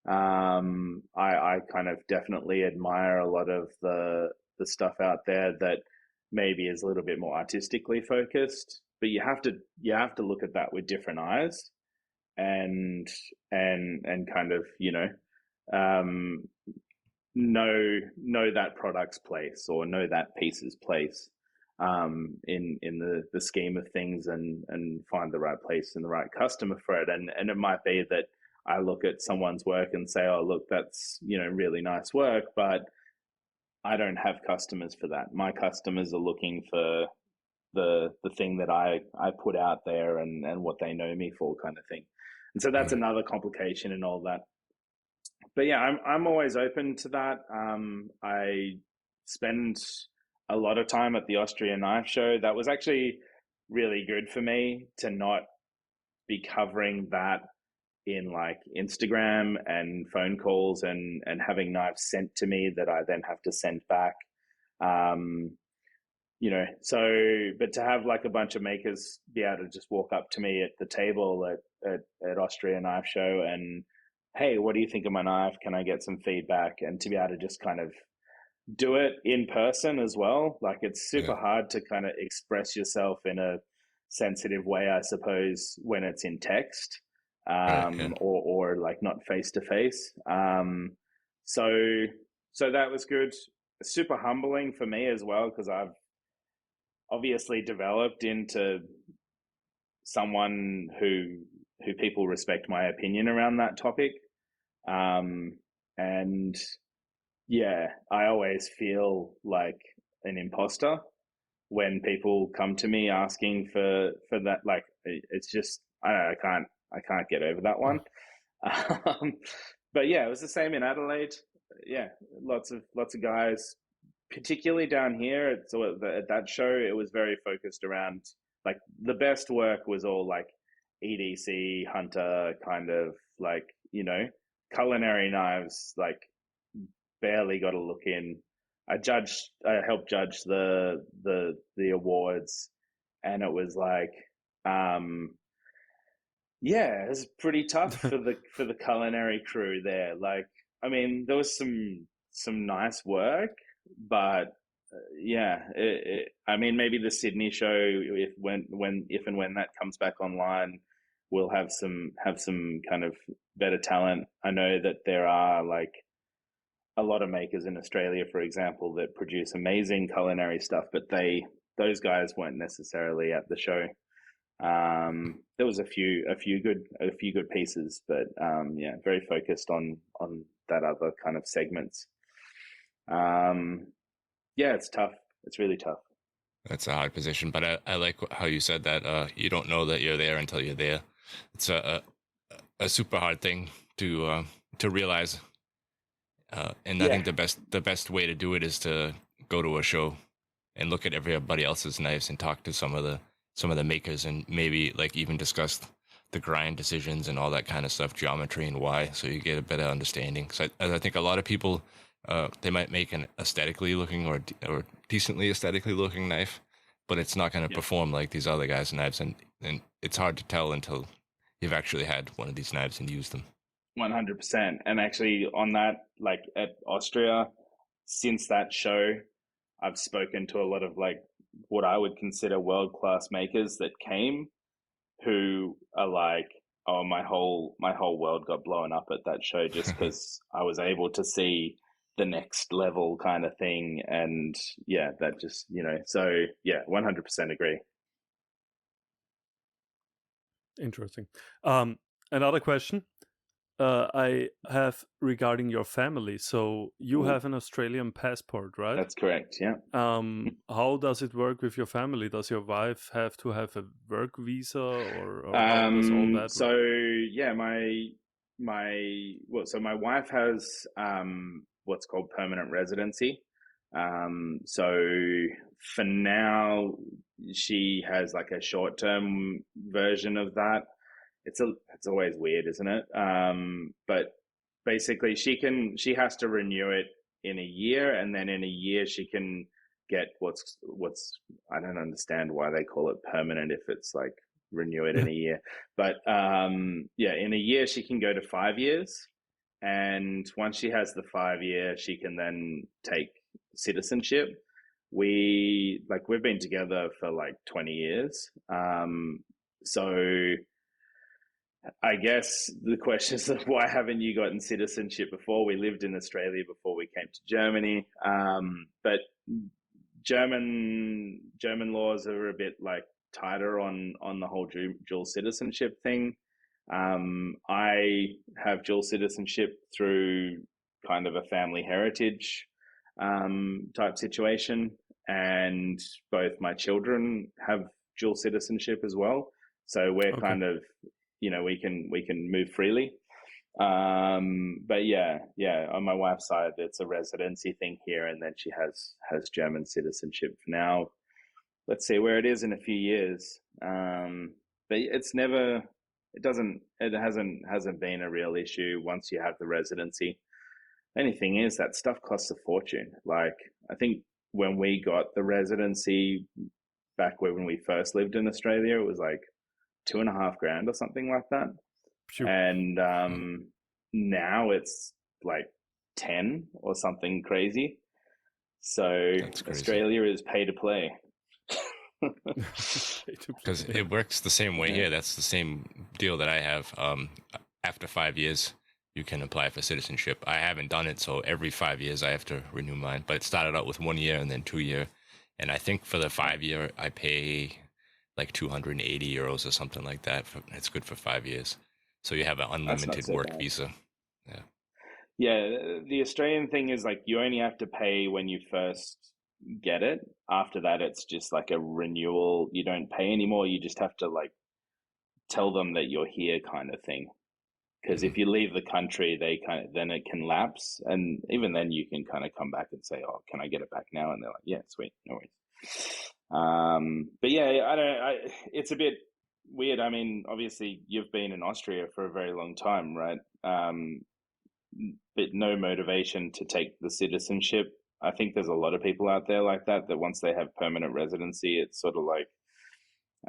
I kind of definitely admire a lot of the stuff out there that maybe is a little bit more artistically focused, but you have to look at that with different eyes, and kind of know that product's place, or know that piece's place in the scheme of things, and find the right place and the right customer for it. And it might be that I look at someone's work and say, oh look, that's really nice work, but I don't have customers for that. My customers are looking for the thing that I put out there, and what they know me for, kind of thing. And so that's another complication in all that. But yeah, I'm always open to that. I spend a lot of time at the Austrian Knife Show. That was actually really good for me to not be covering that in like Instagram and phone calls and having knives sent to me that I then have to send back. But to have like a bunch of makers be able to just walk up to me at the table at Austrian Knife Show and, hey, what do you think of my knife? Can I get some feedback? And to be able to just kind of do it in person as well. Like it's super hard to kind of express yourself in a sensitive way, I suppose, when it's in text, or like not face to face. So that was good. Super humbling for me as well, because I've obviously developed into someone who people respect my opinion around that topic. And yeah, I always feel like an imposter when people come to me asking for that. Like, it's just, I can't get over that one. But yeah, it was the same in Adelaide. Yeah, lots of guys, particularly down here. At that show, it was very focused around, like, the best work was all like EDC hunter kind of, like, culinary knives, like barely got a look in. I helped judge the awards, and it was like, yeah, it was pretty tough for the culinary crew there. Like, I mean, there was some nice work, but yeah, I mean, maybe the Sydney show, if and when that comes back online, we'll have some kind of better talent. I know that there are like a lot of makers in Australia, for example, that produce amazing culinary stuff, but those guys weren't necessarily at the show. There was a few good pieces, but yeah, very focused on that other kind of segments. Yeah, it's tough. It's really tough.
That's a hard position, but I like how you said that you don't know that you're there until you're there. It's a super hard thing to realize. And I think the best way to do it is to go to a show and look at everybody else's knives and talk to some of the makers, and maybe like even discuss the grind decisions and all that kind of stuff, geometry and why, so you get a better understanding. So I think a lot of people, they might make an aesthetically looking or decently aesthetically looking knife, but it's not going to perform like these other guys' knives, and it's hard to tell until you've actually had one of these knives and used them.
100%. And actually on that, like at Austria, since that show, I've spoken to a lot of like what I would consider world-class makers that came, who are like, oh, my whole world got blown up at that show just because I was able to see the next level kind of thing. And yeah, that just, so yeah, 100% agree.
Interesting. Another question I have regarding your family. So you have an Australian passport, right?
That's correct, yeah.
How does it work with your family? Does your wife have to have a work visa, or how does all that
so
work?
Yeah, so my wife has what's called permanent residency. So for now, she has like a short-term version of that. It's always weird, isn't it? But basically she has to renew it in a year, and then in a year she can get what's I don't understand why they call it permanent if it's like renew it in a year. But yeah, in a year she can go to 5 years, and once she has the 5 year, she can then take citizenship. We've been together for like 20 years. So I guess the question is, why haven't you gotten citizenship before? We lived in Australia before we came to Germany, but German laws are a bit like tighter on the whole dual citizenship thing. I have dual citizenship through kind of a family heritage type situation, and both my children have dual citizenship as well. So we're kind of, we can move freely. But yeah, on my wife's side, it's a residency thing here, and then she has German citizenship for now. Let's see where it is in a few years. But it hasn't been a real issue once you have the residency. Anything is that stuff costs a fortune. Like, I think when we got the residency back when we first lived in Australia, it was like $2,500 or something like that. Sure. And now it's like 10 or something crazy. So
That's crazy.
Australia is pay to play.
Because it works the same way here. That's the same deal that I have. After 5 years, you can apply for citizenship. I haven't done it, so every 5 years I have to renew mine. But it started out with 1 year and then 2 year. And I think for the 5 year, I pay like 280 euros or something like that. It's good for 5 years. So you have an unlimited
so
work
bad.
visa.
Yeah, the Australian thing is like you only have to pay when you first get it. After that, it's just like a renewal. You don't pay anymore. You just have to like tell them that you're here, kind of thing. Because if you leave the country, then it can lapse, and even then you can kind of come back and say, "Oh, can I get it back now?" And they're like, "Yeah, sweet, no worries." But yeah, it's a bit weird. I mean, obviously you've been in Austria for a very long time, right? But no motivation to take the citizenship. I think there's a lot of people out there like that once they have permanent residency, it's sort of like,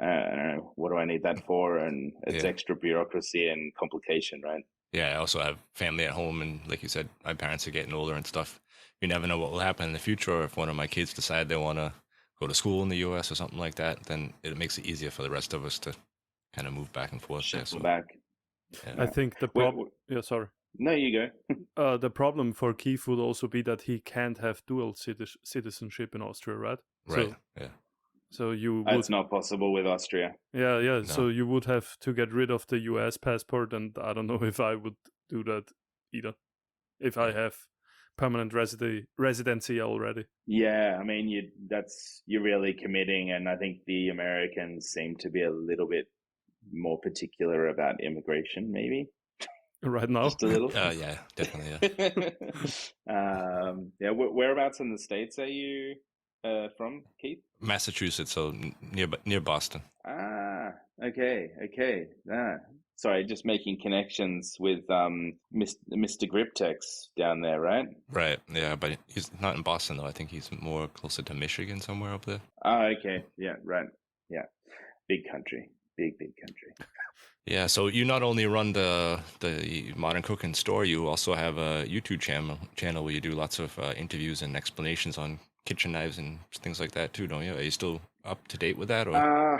I don't know, what do I need that for? And it's extra bureaucracy and complication, right?
Yeah, I also have family at home, and like you said, my parents are getting older and stuff. You never know what will happen in the future, or if one of my kids decide they want to go to school in the US or something like that, then it makes it easier for the rest of us to kind of move back and forth.
Shuffle back.
I think the problem... Yeah, sorry.
No, you go.
The problem for Keith would also be that he can't have dual citizenship in Austria, right?
Right,
so,
yeah.
So you
That's not possible with Austria.
Yeah.
No.
So you would have to get rid of the US passport, and I don't know if I would do that either. If I have permanent residency already.
Yeah, I mean, you're really committing, and I think the Americans seem to be a little bit more particular about immigration, maybe.
Right now,
just a little.
Yeah, definitely.
Yeah. Whereabouts in the States are you from, Keith?
Massachusetts, so near Boston.
Okay. Sorry, just making connections with Mr. Griptex down there, right?
Right, yeah, but he's not in Boston though. I think he's more closer to Michigan, somewhere up there.
Okay, yeah, right, yeah, big country, big country.
Yeah, so you not only run the Modern Cooking store, you also have a YouTube channel where you do lots of interviews and explanations on kitchen knives and things like that too, don't you? Are you still up to date with that? Or?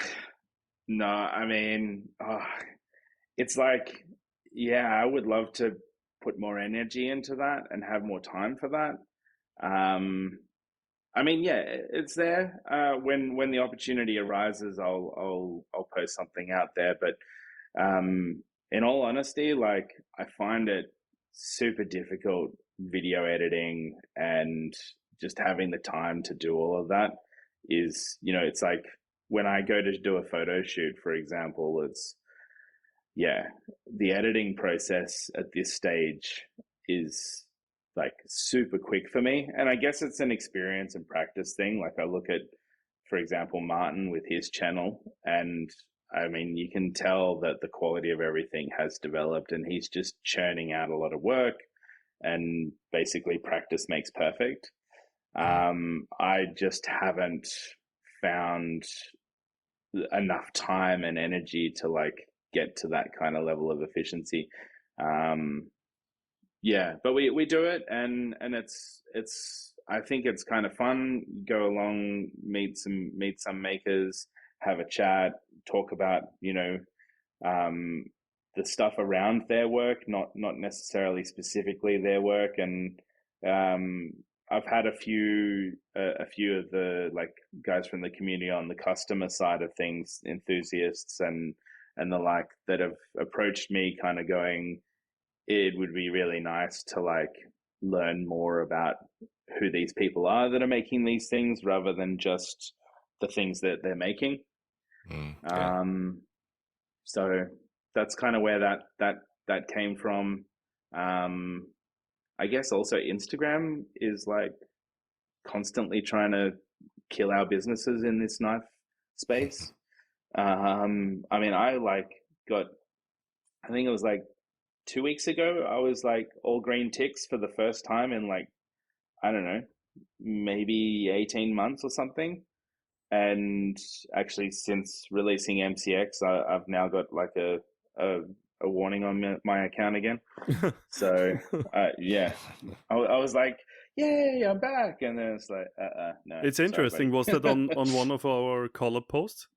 No, I mean, it's like, yeah, I would love to put more energy into that and have more time for that. I mean, yeah, it's there. When the opportunity arises, I'll post something out there, but in all honesty, like I find it super difficult video editing, and just having the time to do all of that is, it's like when I go to do a photo shoot, for example, the editing process at this stage is like super quick for me. And I guess it's an experience and practice thing. Like I look at, for example, Martin with his channel, and I mean, you can tell that the quality of everything has developed, and he's just churning out a lot of work, and basically practice makes perfect. I just haven't found enough time and energy to like get to that kind of level of efficiency. Yeah, but we do it, and it's I think it's kind of fun. Go along, meet some makers, have a chat, talk about the stuff around their work, not necessarily specifically their work. And I've had a few of the like guys from the community on the customer side of things, enthusiasts and the like, that have approached me kind of going, it would be really nice to like learn more about who these people are that are making these things, rather than just the things that they're making. So that's kind of where that came from. I guess also Instagram is like constantly trying to kill our businesses in this knife space. I mean, I think it was like 2 weeks ago, I was like all green ticks for the first time in like, I don't know, maybe 18 months or something. And actually, since releasing MCX, I've now got like a warning on my account again. So yeah, I was like, "Yay, I'm back!" And then it's like, no.
It's
sorry,
interesting.
buddy.
Was that on one of our color posts?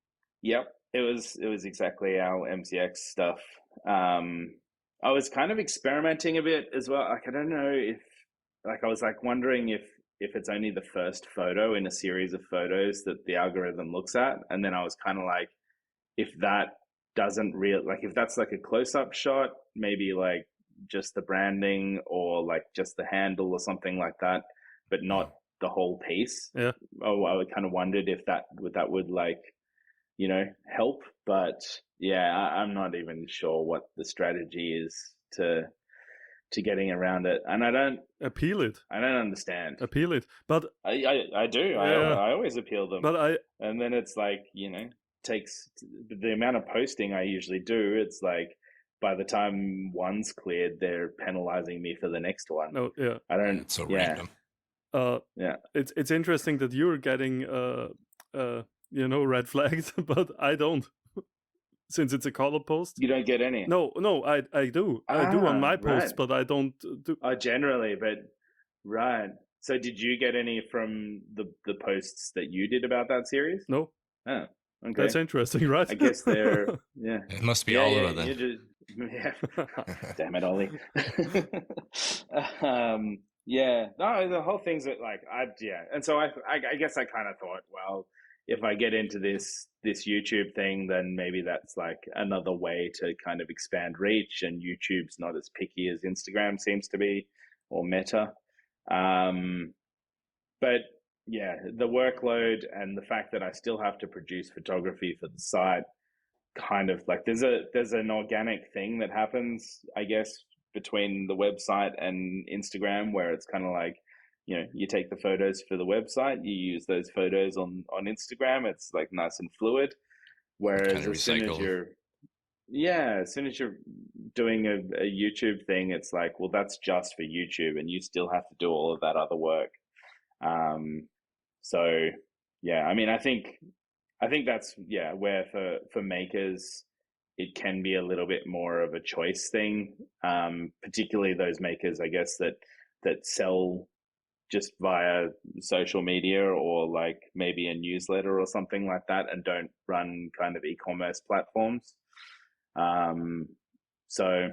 Yep, it was exactly our MCX stuff. I was kind of experimenting a bit as well. Like, I don't know if, like, I was like wondering if it's only the first photo in a series of photos that the algorithm looks at, and then I was kind of like, if that doesn't like, if that's like a close-up shot, maybe like just the branding or like just the handle or something like that, but not the whole piece.
Yeah.
Oh, I kind of wondered if that would like, you know, help. But yeah, I'm not even sure what the strategy is to getting around it, and I don't
appeal it.
I don't understand.
Appeal it, but
I do.
Yeah.
I always appeal them.
But
and then it's like, you know, takes the amount of posting I usually do. It's like by the time one's cleared, they're penalizing me for the next one.
No, yeah,
I don't.
It's so
yeah.
random.
Yeah,
it's interesting that you're getting you know, red flags, but I don't. Since it's a color post,
you don't get any.
No, I do. I do on my posts,
right.
but I don't do.
Generally, but right. So, did you get any from the posts that you did about that series?
No.
Oh, okay.
That's interesting, right?
I guess they're yeah.
It must be Oliver then.
Yeah. Damn it, Ollie. Yeah. No, the whole thing's like and so I guess I kind of thought, well, if I get into this YouTube thing, then maybe that's like another way to kind of expand reach, and YouTube's not as picky as Instagram seems to be, or Meta. But yeah, the workload and the fact that I still have to produce photography for the site, kind of like there's an organic thing that happens, I guess, between the website and Instagram, where it's kind of like, you know, you take the photos for the website, you use those photos on Instagram. It's like nice and fluid. Whereas
kind of
as soon as you're doing a YouTube thing, it's like, well, that's just for YouTube, and you still have to do all of that other work. So yeah, I mean, I think that's where for makers it can be a little bit more of a choice thing, particularly those makers, I guess, that sell just via social media or like maybe a newsletter or something like that, and don't run kind of e-commerce platforms. So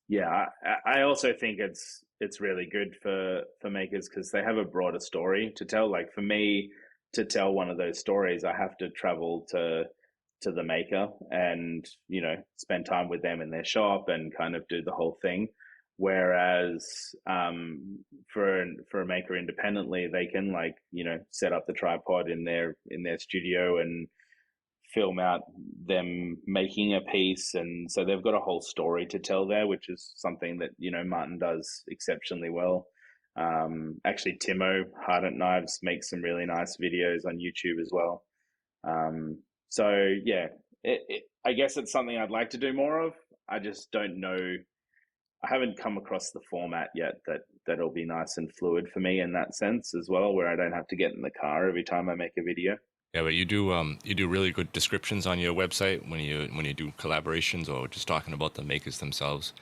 yeah, I also think it's really good for makers because they have a broader story to tell. Like for me to tell one of those stories, I have to travel to the maker and, you know, spend time with them in their shop and kind of do the whole thing. Whereas for a maker independently, they can, like, you know, set up the tripod in their studio and film out them making a piece, and so they've got a whole story to tell there, which is something that, you know, Martin does exceptionally well. Actually, Timo Hardent Knives makes some really nice videos on YouTube as well. So yeah, I guess it's something I'd like to do more of. I just don't know. I haven't come across the format yet that'll be nice and fluid for me in that sense as well, where I don't have to get in the car every time I make a video.
Yeah, but you do really good descriptions on your website when you do collaborations or just talking about the makers themselves,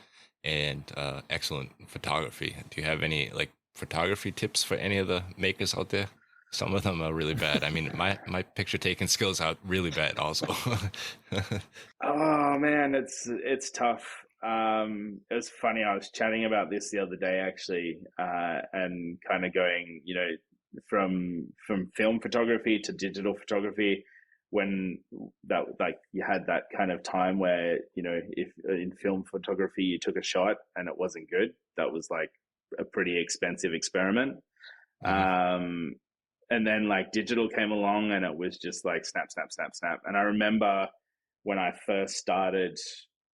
and excellent photography. Do you have any like photography tips for any of the makers out there? Some of them are really bad. I mean, my picture taking skills are really bad also.
Oh man, it's tough. It was funny. I was chatting about this the other day actually, and kind of going, you know, from film photography to digital photography, when that, like, you had that kind of time where, you know, if in film photography you took a shot and it wasn't good, that was like a pretty expensive experiment. Mm-hmm. And then like digital came along and it was just like snap, snap, snap, snap. And I remember when I first started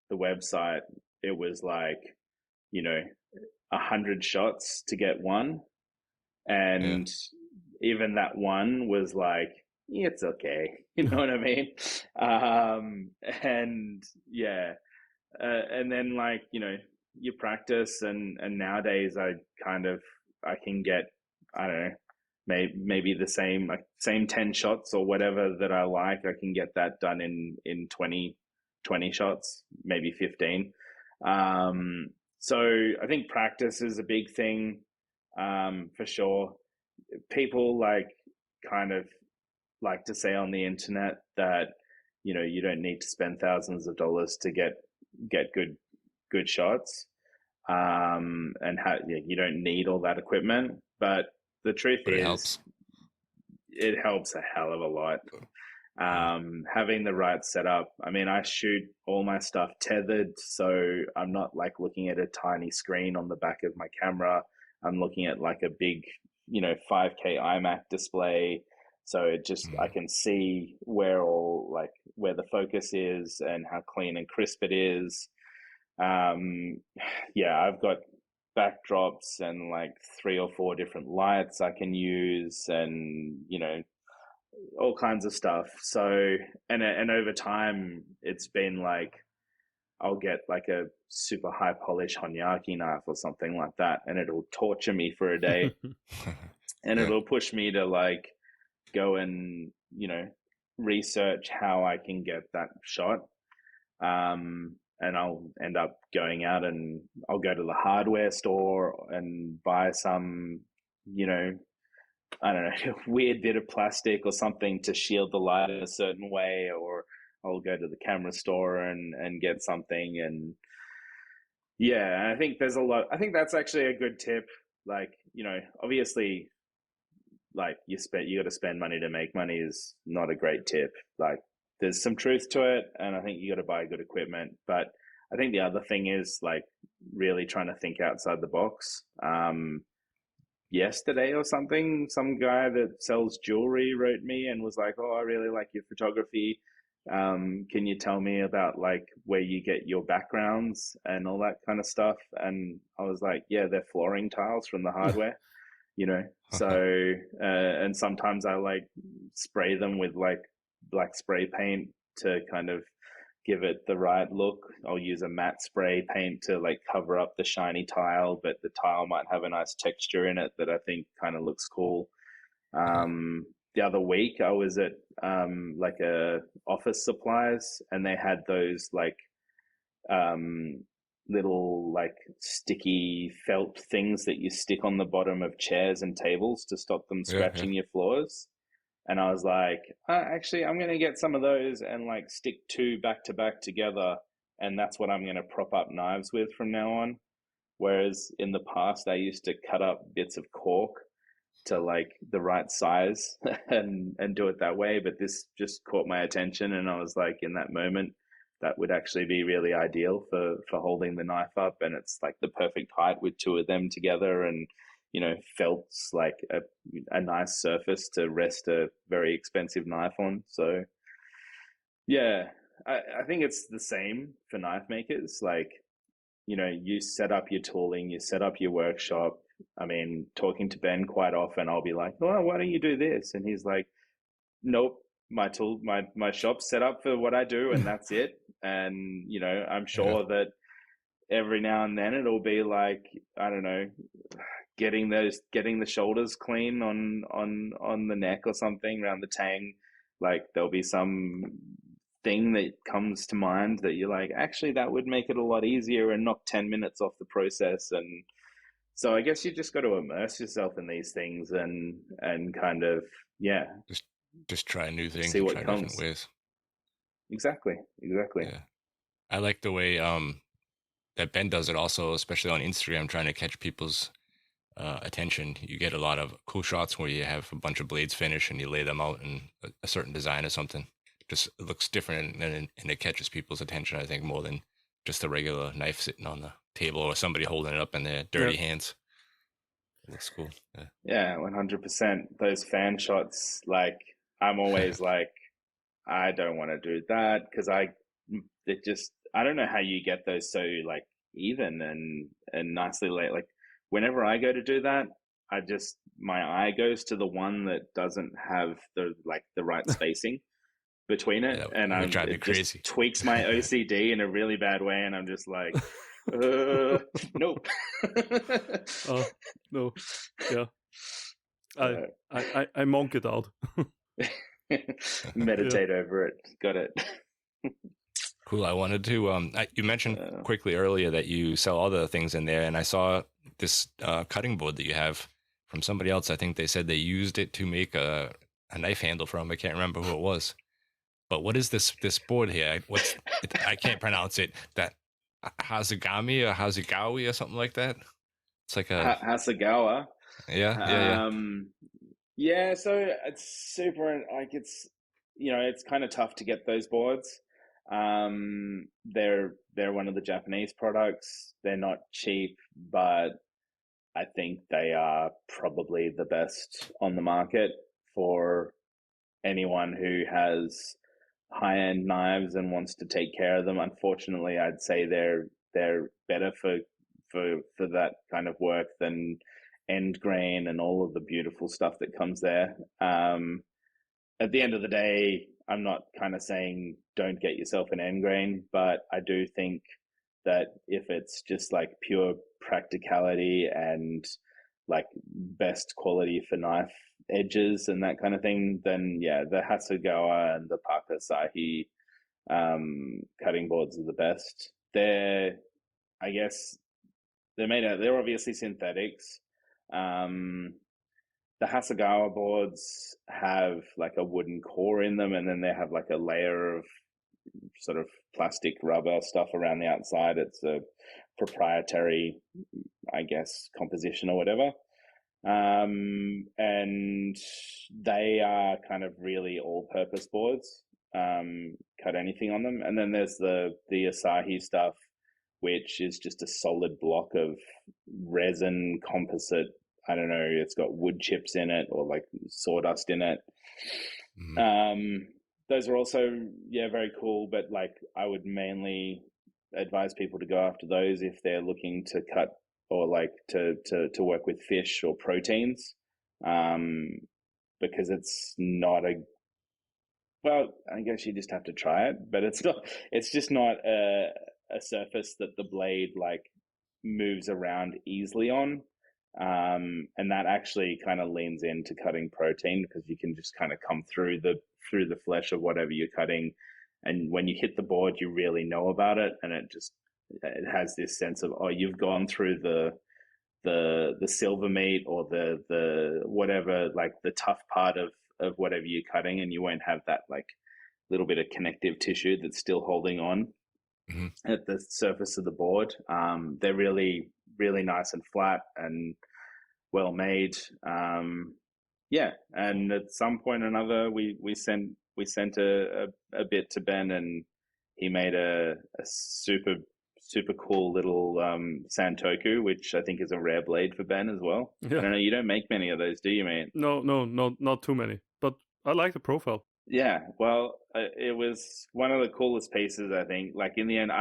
the website, it was like, you know, 100 shots to get one. And even that one was like, yeah, it's okay. You know what I mean? And yeah. And then, like, you know, you practice and nowadays I can get, I don't know, maybe the same 10 shots or whatever that I like. I can get that done in 20 shots, maybe 15. So I think practice is a big thing. for sure. People kind of like to say on the internet that, you don't need to spend thousands of dollars to get good shots. And you don't need all that equipment, but the truth
But
is,
it helps.
it helps a hell of a lot. Having the right setup. I mean, I shoot all my stuff tethered, so I'm not like looking at a tiny screen on the back of my camera. I'm looking at like a big, 5K iMac display. So it just, I can see where the focus is and how clean and crisp it is. I've got backdrops and like 3 or 4 different lights I can use, and all kinds of stuff. So and over time it's been like, I'll get like a super high polish Honyaki knife or something like that, and it'll torture me for a day. And it'll push me to like go and research how I can get that shot. And I'll end up going out and I'll go to the hardware store and buy some, I don't know, weird bit of plastic or something to shield the light in a certain way, or I'll go to the camera store and get something. And I think there's a lot. I think that's actually a good tip. Like, obviously, like you got to spend money to make money is not a great tip. Like, there's some truth to it, and I think you got to buy good equipment. But I think the other thing is like really trying to think outside the box. Yesterday or something, some guy that sells jewelry wrote me and was like, "Oh, I really like your photography. Can you tell me about like where you get your backgrounds and all that kind of stuff?" And I was like, "Yeah, they're flooring tiles from the hardware." So and sometimes I like spray them with like black spray paint to kind of give it the right look. I'll use a matte spray paint to like cover up the shiny tile, but the tile might have a nice texture in it that I think kind of looks cool. The other week I was at like a office supplies, and they had those like little like sticky felt things that you stick on the bottom of chairs and tables to stop them scratching your floors. And I was like, actually, I'm going to get some of those and like stick 2 back to back together. And that's what I'm going to prop up knives with from now on. Whereas in the past, I used to cut up bits of cork to like the right size and do it that way. But this just caught my attention. And I was like, in that moment, that would actually be really ideal for holding the knife up. And it's like the perfect height with 2 of them together. And felt's like a nice surface to rest a very expensive knife on. So I think it's the same for knife makers. Like, you set up your tooling, you set up your workshop. I mean, talking to Ben quite often, I'll be like, "Oh, why don't you do this?" And he's like, "Nope, my shop's set up for what I do, and that's it." And I'm sure that every now and then it'll be like, I don't know, getting the shoulders clean on the neck or something around the tang. Like there'll be some thing that comes to mind that you're like, actually that would make it a lot easier and knock 10 minutes off the process. And so I guess you just got to immerse yourself in these things and kind of
just try new things,
see what
try
comes.
different ways.
Exactly.
Yeah, I like the way that Ben does it also, especially on Instagram, trying to catch people's attention. You get a lot of cool shots where you have a bunch of blades finished and you lay them out in a certain design or something. Just it looks different and it catches people's attention, I think, more than just the regular knife sitting on the table or somebody holding it up in their dirty hands. It looks cool.
Yeah, 100%. Those fan shots, like I'm always like, I don't want to do that because I don't know how you get those so like even and nicely laid. Like whenever I go to do that, my eye goes to the one that doesn't have the right spacing between it, and it just tweaks my OCD in a really bad way, and I'm just like, nope.
Oh no, yeah. I monk it out.
Meditate over it. Got it.
Cool. I wanted to you mentioned quickly earlier that you sell other things in there, and I saw this cutting board that you have from somebody else. I think they said they used it to make a knife handle from. I can't remember who it was. But what is this board here? I can't pronounce it. That Hazagami or Hazigawi or something like that. It's like a
Hasegawa.
yeah.
Yeah, so it's super, like, it's, it's kind of tough to get those boards. They're one of the Japanese products. They're not cheap, but I think they are probably the best on the market for anyone who has high-end knives and wants to take care of them. Unfortunately, I'd say they're better for that kind of work than end grain and all of the beautiful stuff that comes there. At the end of the day, I'm not kind of saying don't get yourself an end grain, but I do think that if it's just like pure practicality and like best quality for knife edges and that kind of thing, then yeah, the Hasegawa and the Parker Sahi cutting boards are the best. They're obviously synthetics. The Hasegawa boards have like a wooden core in them, and then they have like a layer of sort of plastic rubber stuff around the outside. It's a proprietary, I guess, composition or whatever. And they are kind of really all-purpose boards. Cut anything on them. And then there's the Asahi stuff, which is just a solid block of resin composite. I don't know, it's got wood chips in it or like sawdust in it. Those are also, very cool, but like I would mainly advise people to go after those if they're looking to cut or like to work with fish or proteins, because it's not I guess you just have to try it, but it's just not a surface that the blade like moves around easily on. And that actually kind of leans into cutting protein because you can just kind of come through the flesh of whatever you're cutting, and when you hit the board, you really know about it, and it has this sense of, oh, you've gone through the silver meat or the whatever, like the tough part of whatever you're cutting, and you won't have that like little bit of connective tissue that's still holding on at the surface of the board. They're really, really nice and flat and well made. And at some point or another, we sent a bit to Ben, and he made a super cool little Santoku, which I think is a rare blade for Ben as well.
Yeah.
I don't know, you don't make many of those, do you, mate?
No, not too many, but I like the profile.
Yeah, well, it was one of the coolest pieces, I think. Like, in the end,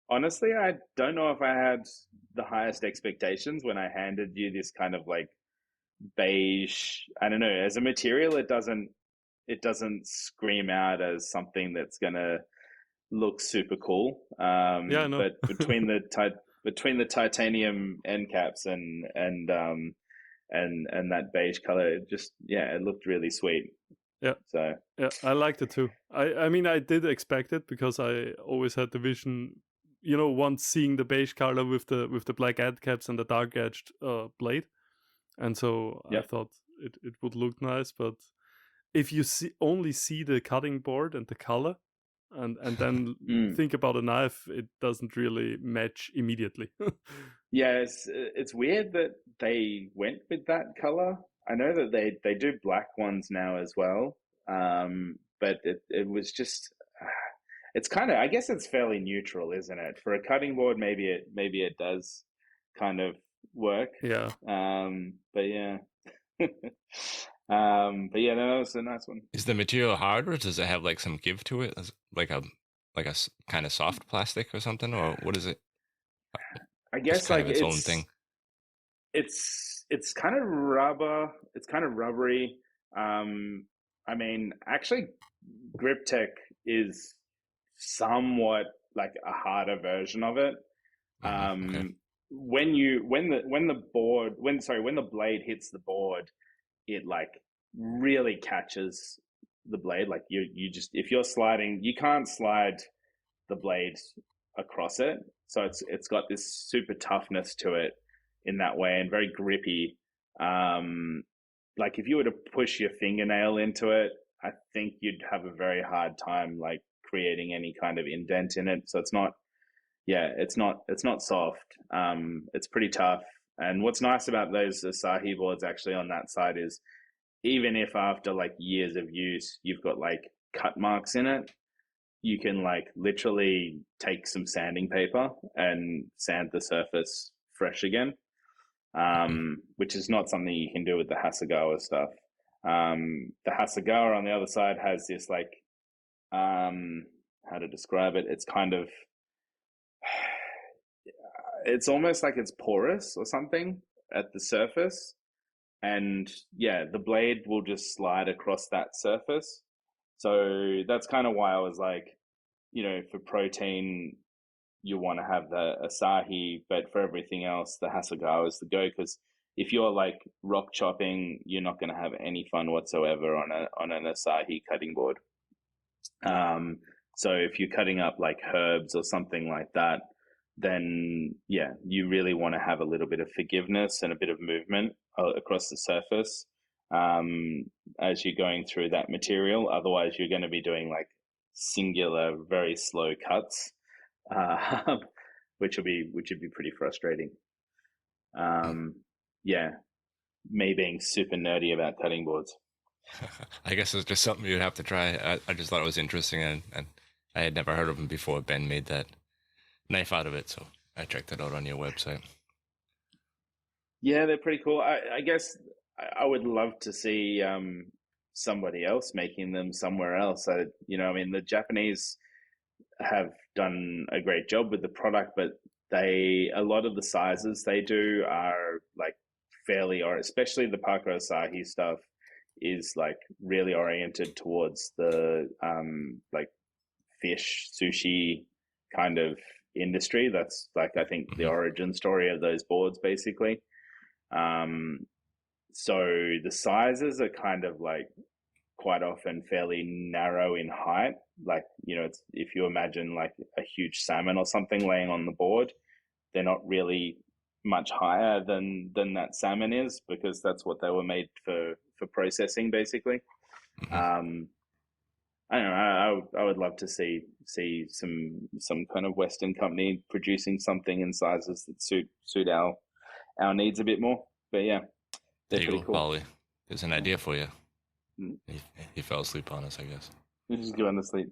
honestly, I don't know if I had the highest expectations when I handed you this kind of like beige, I don't know, as a material, it doesn't scream out as something that's gonna look super cool.
I know.
But between the titanium end caps and that beige color, it looked really sweet.
Yeah.
So
yeah, I liked it too. I mean, I did expect it because I always had the vision, once seeing the beige color with the black end caps and the dark edged blade, and so I thought it would look nice. But if you only see the cutting board and the color, and then think about a knife, it doesn't really match immediately.
Yeah, it's weird that they went with that color. I know that they do black ones now as well, but it was just, it's kind of, I guess it's fairly neutral, isn't it? For a cutting board, maybe it does kind of work.
Yeah.
But yeah. But yeah, no, that was a nice one.
Is the material hard, or does it have like some give to it, like a kind of soft plastic or something, or what is it?
I guess
kind
like
of its own thing.
It's kind of rubber. It's kind of rubbery. I mean, actually, Grip Tech is somewhat like a harder version of it.
Okay.
When the blade hits the board, it like really catches the blade. Like you just, if you're sliding, you can't slide the blade across it. So it's got this super toughness to it in that way, and very grippy. Like if you were to push your fingernail into it, I think you'd have a very hard time like creating any kind of indent in it. So it's not soft. It's pretty tough. And what's nice about those Asahi boards actually on that side is, even if after like years of use you've got like cut marks in it, you can like literally take some sanding paper and sand the surface fresh again, which is not something you can do with the Hasegawa stuff. The Hasegawa on the other side has this like, how to describe it? It's kind of, it's almost like it's porous or something at the surface. And yeah, the blade will just slide across that surface. So that's kind of why I was like, you know, for protein, you want to have the Asahi, but for everything else, the Hasegawa is the go. Because if you're like rock chopping, you're not going to have any fun whatsoever on an Asahi cutting board. So if you're cutting up like herbs or something like that, then yeah, you really want to have a little bit of forgiveness and a bit of movement across the surface as you're going through that material. Otherwise, you're going to be doing like singular, very slow cuts, which would be pretty frustrating. Yeah, me being super nerdy about cutting boards.
I guess it's just something you'd have to try. I just thought it was interesting, and I had never heard of them before Ben made that knife out of it, so I checked it out on your website.
Yeah, they're pretty cool. I guess I would love to see somebody else making them somewhere else. I mean, the Japanese have done a great job with the product, but a lot of the sizes they do are like fairly, or especially the Parker Asahi stuff is like really oriented towards the like fish sushi kind of industry. That's like, I think, the origin story of those boards basically. So the sizes are kind of like quite often fairly narrow in height. Like, you know, it's, if you imagine like a huge salmon or something laying on the board, they're not really much higher than that salmon is, because that's what they were made for processing basically. I don't know. I would love to see some kind of Western company producing something in sizes that suit our needs a bit more. But yeah, they're pretty cool.
Polly. There's an idea for you. He fell asleep on us, I guess.
He's just going to sleep.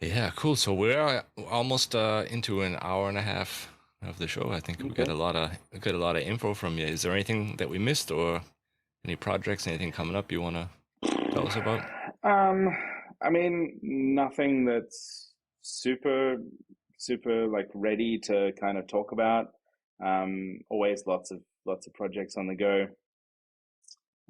Yeah, cool. So we're almost into an hour and a half of the show. I think we got a lot of info from you. Is there anything that we missed, or any projects, anything coming up you want to tell us about?
I mean, nothing that's super like ready to kind of talk about. Always lots of projects on the go.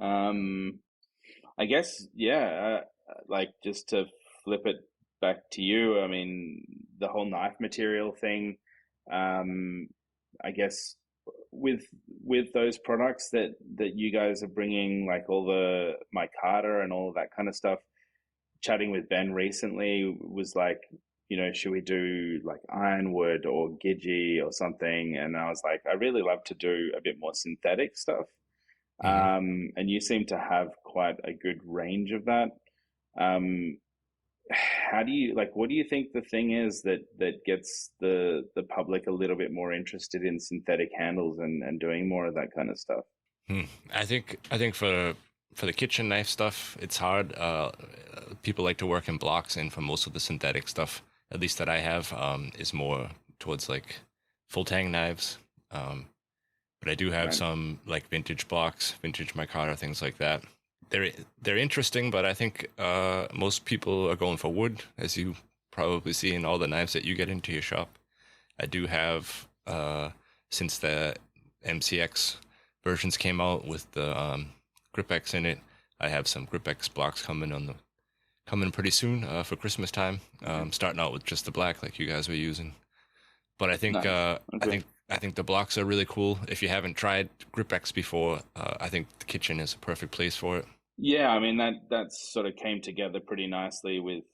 I guess, yeah, like just to flip it back to you, I mean, the whole knife material thing, I guess with those products that you guys are bringing, like all the micarta and all of that kind of stuff, chatting with Ben recently was like, you know, should we do like ironwood or gidgee or something? And I was like, I really love to do a bit more synthetic stuff. And you seem to have quite a good range of that. How do you, like, what do you think the thing is that gets the public a little bit more interested in synthetic handles and doing more of that kind of stuff?
I think for the kitchen knife stuff, it's hard. People like to work in blocks, and for most of the synthetic stuff, at least that I have, is more towards like full tang knives. But I do have some like vintage blocks, vintage micarta, things like that. They're interesting, but I think most people are going for wood, as you probably see in all the knives that you get into your shop. I do have, since the MCX versions came out with the GripX in it, I have some GripX blocks coming pretty soon for Christmas time. Starting out with just the black, like you guys were using. But I think I think the blocks are really cool. If you haven't tried GripX before, I think the kitchen is a perfect place for it.
Yeah, I mean that sort of came together pretty nicely with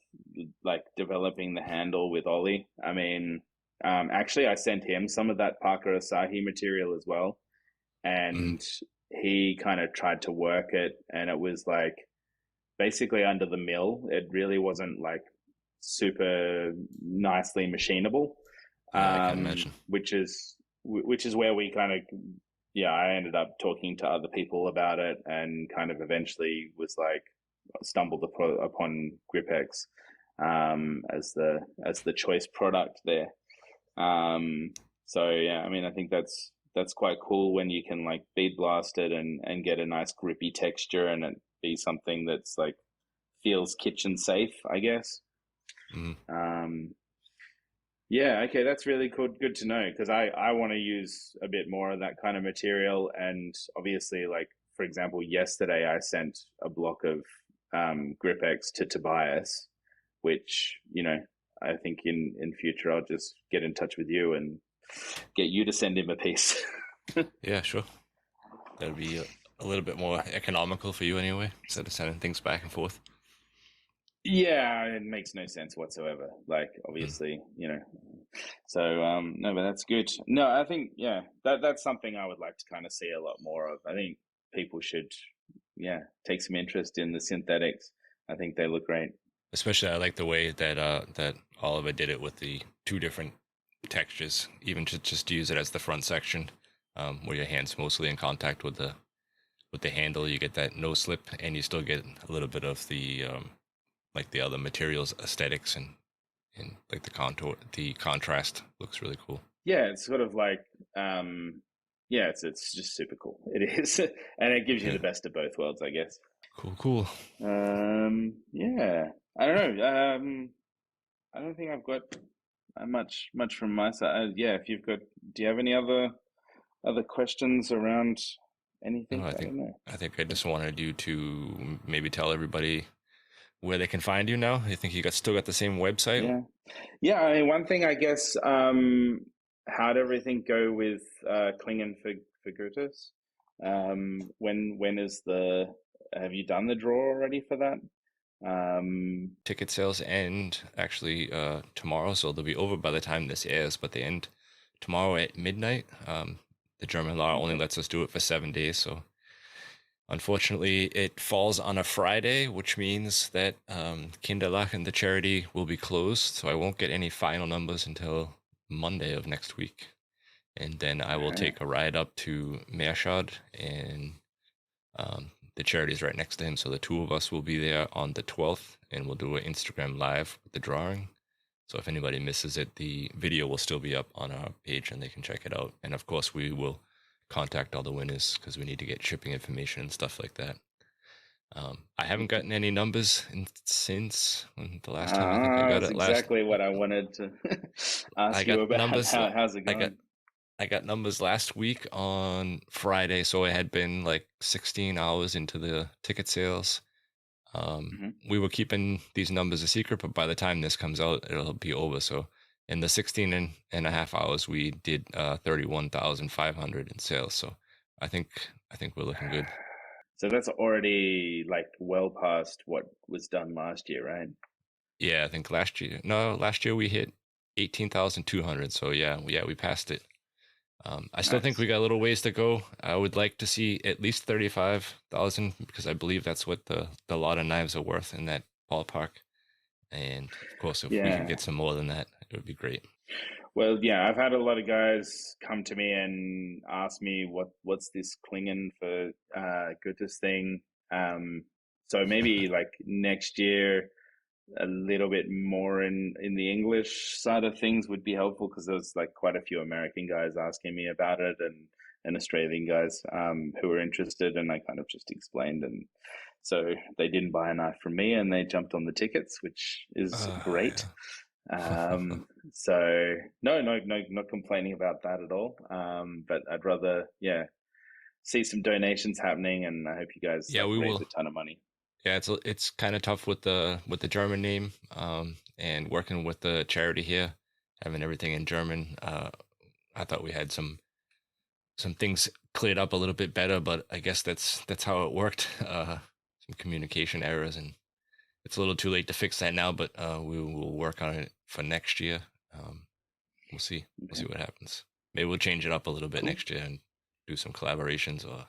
like developing the handle with Ollie. I mean, actually, I sent him some of that Parker Asahi material as well, and he kind of tried to work it, and it was like basically under the mill. It really wasn't like super nicely machinable,
Yeah, I can imagine.
which is where we kind of yeah, I ended up talking to other people about it and kind of eventually was like stumbled upon GripX as the choice product there. So yeah, I mean, I think that's quite cool when you can like bead blast it and get a nice grippy texture and it be something that's like feels kitchen safe, I guess. Yeah, okay, that's really cool. Good to know because I want to use a bit more of that kind of material. And obviously, like, for example, yesterday I sent a block of GripX to Tobias, which, you know, I think in future I'll just get in touch with you and get you to send him a piece.
Yeah, sure. That'd be a little bit more economical for you anyway, instead of sending things back and forth.
Yeah, it makes no sense whatsoever. Like, obviously, you know. So, no, but that's good. No, I think, yeah, that's something I would like to kind of see a lot more of. I think people should, yeah, take some interest in the synthetics. I think they look great.
Especially, I like the way that that Oliver did it with the two different textures, even just use it as the front section, where your hand's mostly in contact with the handle. You get that no slip, and you still get a little bit of the like the other materials aesthetics and like the contrast looks really cool.
Yeah, it's sort of like, yeah, it's just super cool. It is, and it gives you the best of both worlds, I guess.
Cool.
Yeah, I don't know. I don't think I've got much from my side. Yeah, if you've got, do you have any other questions around anything?
No,
I don't know.
I think I just wanted you to maybe tell everybody where they can find you now. You think you still got the same website?
Yeah. I mean, one thing I guess. How'd everything go with Klingen for Goethes? When is the? Have you done the draw already for that?
Ticket sales end actually tomorrow, so they'll be over by the time this airs. But they end tomorrow at midnight. The German law only lets us do it for 7 days, so unfortunately it falls on a Friday, which means that Kinderlachen, the charity, will be closed. So I won't get any final numbers until Monday of next week, and then I will take a ride up to Meerschad, and the charity is right next to him, so the two of us will be there on the 12th, and we'll do an Instagram live with the drawing. So if anybody misses it, the video will still be up on our page and they can check it out. And of course, we will contact all the winners because we need to get shipping information and stuff like that. I haven't gotten any numbers since the last time I think I got
that's
it.
Exactly what I wanted to ask you about.
Numbers,
how's it going?
I got numbers last week on Friday, so it had been like 16 hours into the ticket sales. We were keeping these numbers a secret, but by the time this comes out, it'll be over. So in the 16 and a half hours, we did 31,500 in sales. So I think we're looking good.
So that's already like well past what was done last year, right?
Yeah, I think last year we hit 18,200. So yeah, we passed it. I still think we got a little ways to go. I would like to see at least 35,000 because I believe that's what the lot of knives are worth in that ballpark. And of course, if we can get some more than that, it would be great.
Well, yeah, I've had a lot of guys come to me and ask me what's this Klingen for Goethes thing. So maybe like next year, a little bit more in the English side of things would be helpful because there's like quite a few American guys asking me about it and Australian guys who were interested, and I kind of just explained, and so they didn't buy a knife from me and they jumped on the tickets, which is great. So no, not complaining about that at all. But I'd rather see some donations happening, and I hope you guys
we
raise
will.
a ton of money.
Yeah, it's kind of tough with the German name, and working with the charity here, having everything in German. I thought we had some things cleared up a little bit better, but I guess that's how it worked. communication errors, and it's a little too late to fix that now, but we will work on it for next year. We'll see. We'll see what happens. Maybe we'll change it up a little bit next year and do some collaborations or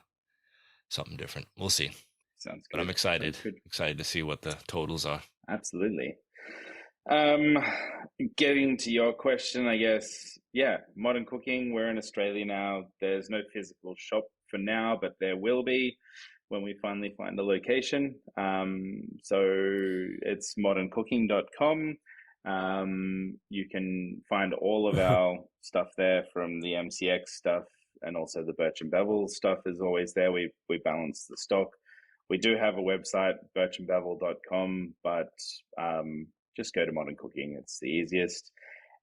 something different. We'll see.
Sounds good.
But I'm excited to see what the totals are.
Absolutely. Getting to your question, I guess, Modern Cooking, we're in Australia now. There's no physical shop for now, but there will be when we finally find a location. So it's moderncooking.com. You can find all of our stuff there, from the MCX stuff, and also the Birch and Bevel stuff is always there. We balance the stock. We do have a website, birchandbevel.com, but just go to Modern Cooking. It's the easiest.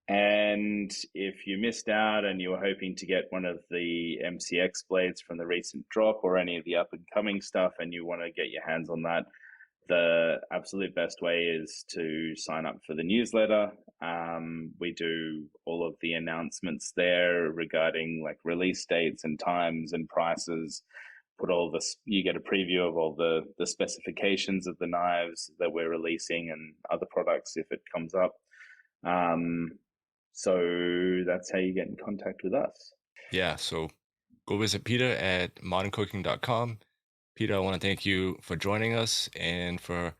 And if you missed out and you were hoping to get one of the MCX blades from the recent drop or any of the up-and-coming stuff, and you want to get your hands on that, the absolute best way is to sign up for the newsletter. We do all of the announcements there regarding like release dates and times and prices. Put all this, you get a preview of all the specifications of the knives that we're releasing and other products if it comes up. So that's how you get in contact with us.
Yeah, so go visit Peter at moderncooking.com. Peter, I want to thank you for joining us and for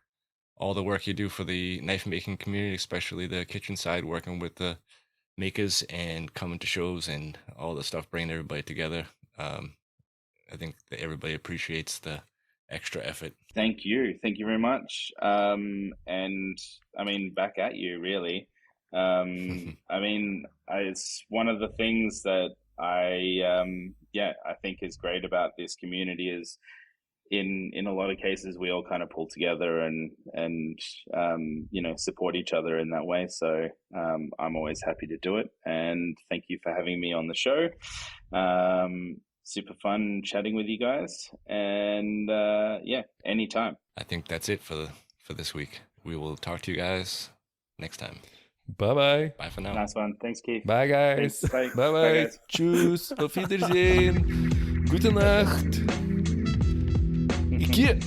all the work you do for the knife making community, especially the kitchen side, working with the makers and coming to shows and all the stuff, bringing everybody together. I think that everybody appreciates the extra effort.
Thank you very much. And I mean, back at you, really. I mean, it's one of the things that I think is great about this community is in a lot of cases we all kind of pull together and support each other in that way. So I'm always happy to do it, and thank you for having me on the show. Super fun chatting with you guys, and anytime.
I think that's it for this week. We will talk to you guys next time.
Bye-bye.
Bye for now.
Nice one. Thanks, Keith.
Bye, guys.
Thanks. Bye.
Bye-bye.
Bye, guys.
Tschüss. Auf Wiedersehen. Gute Nacht. Iki.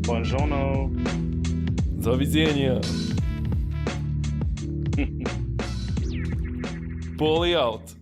Buongiorno.
Do widzenia. Poly out.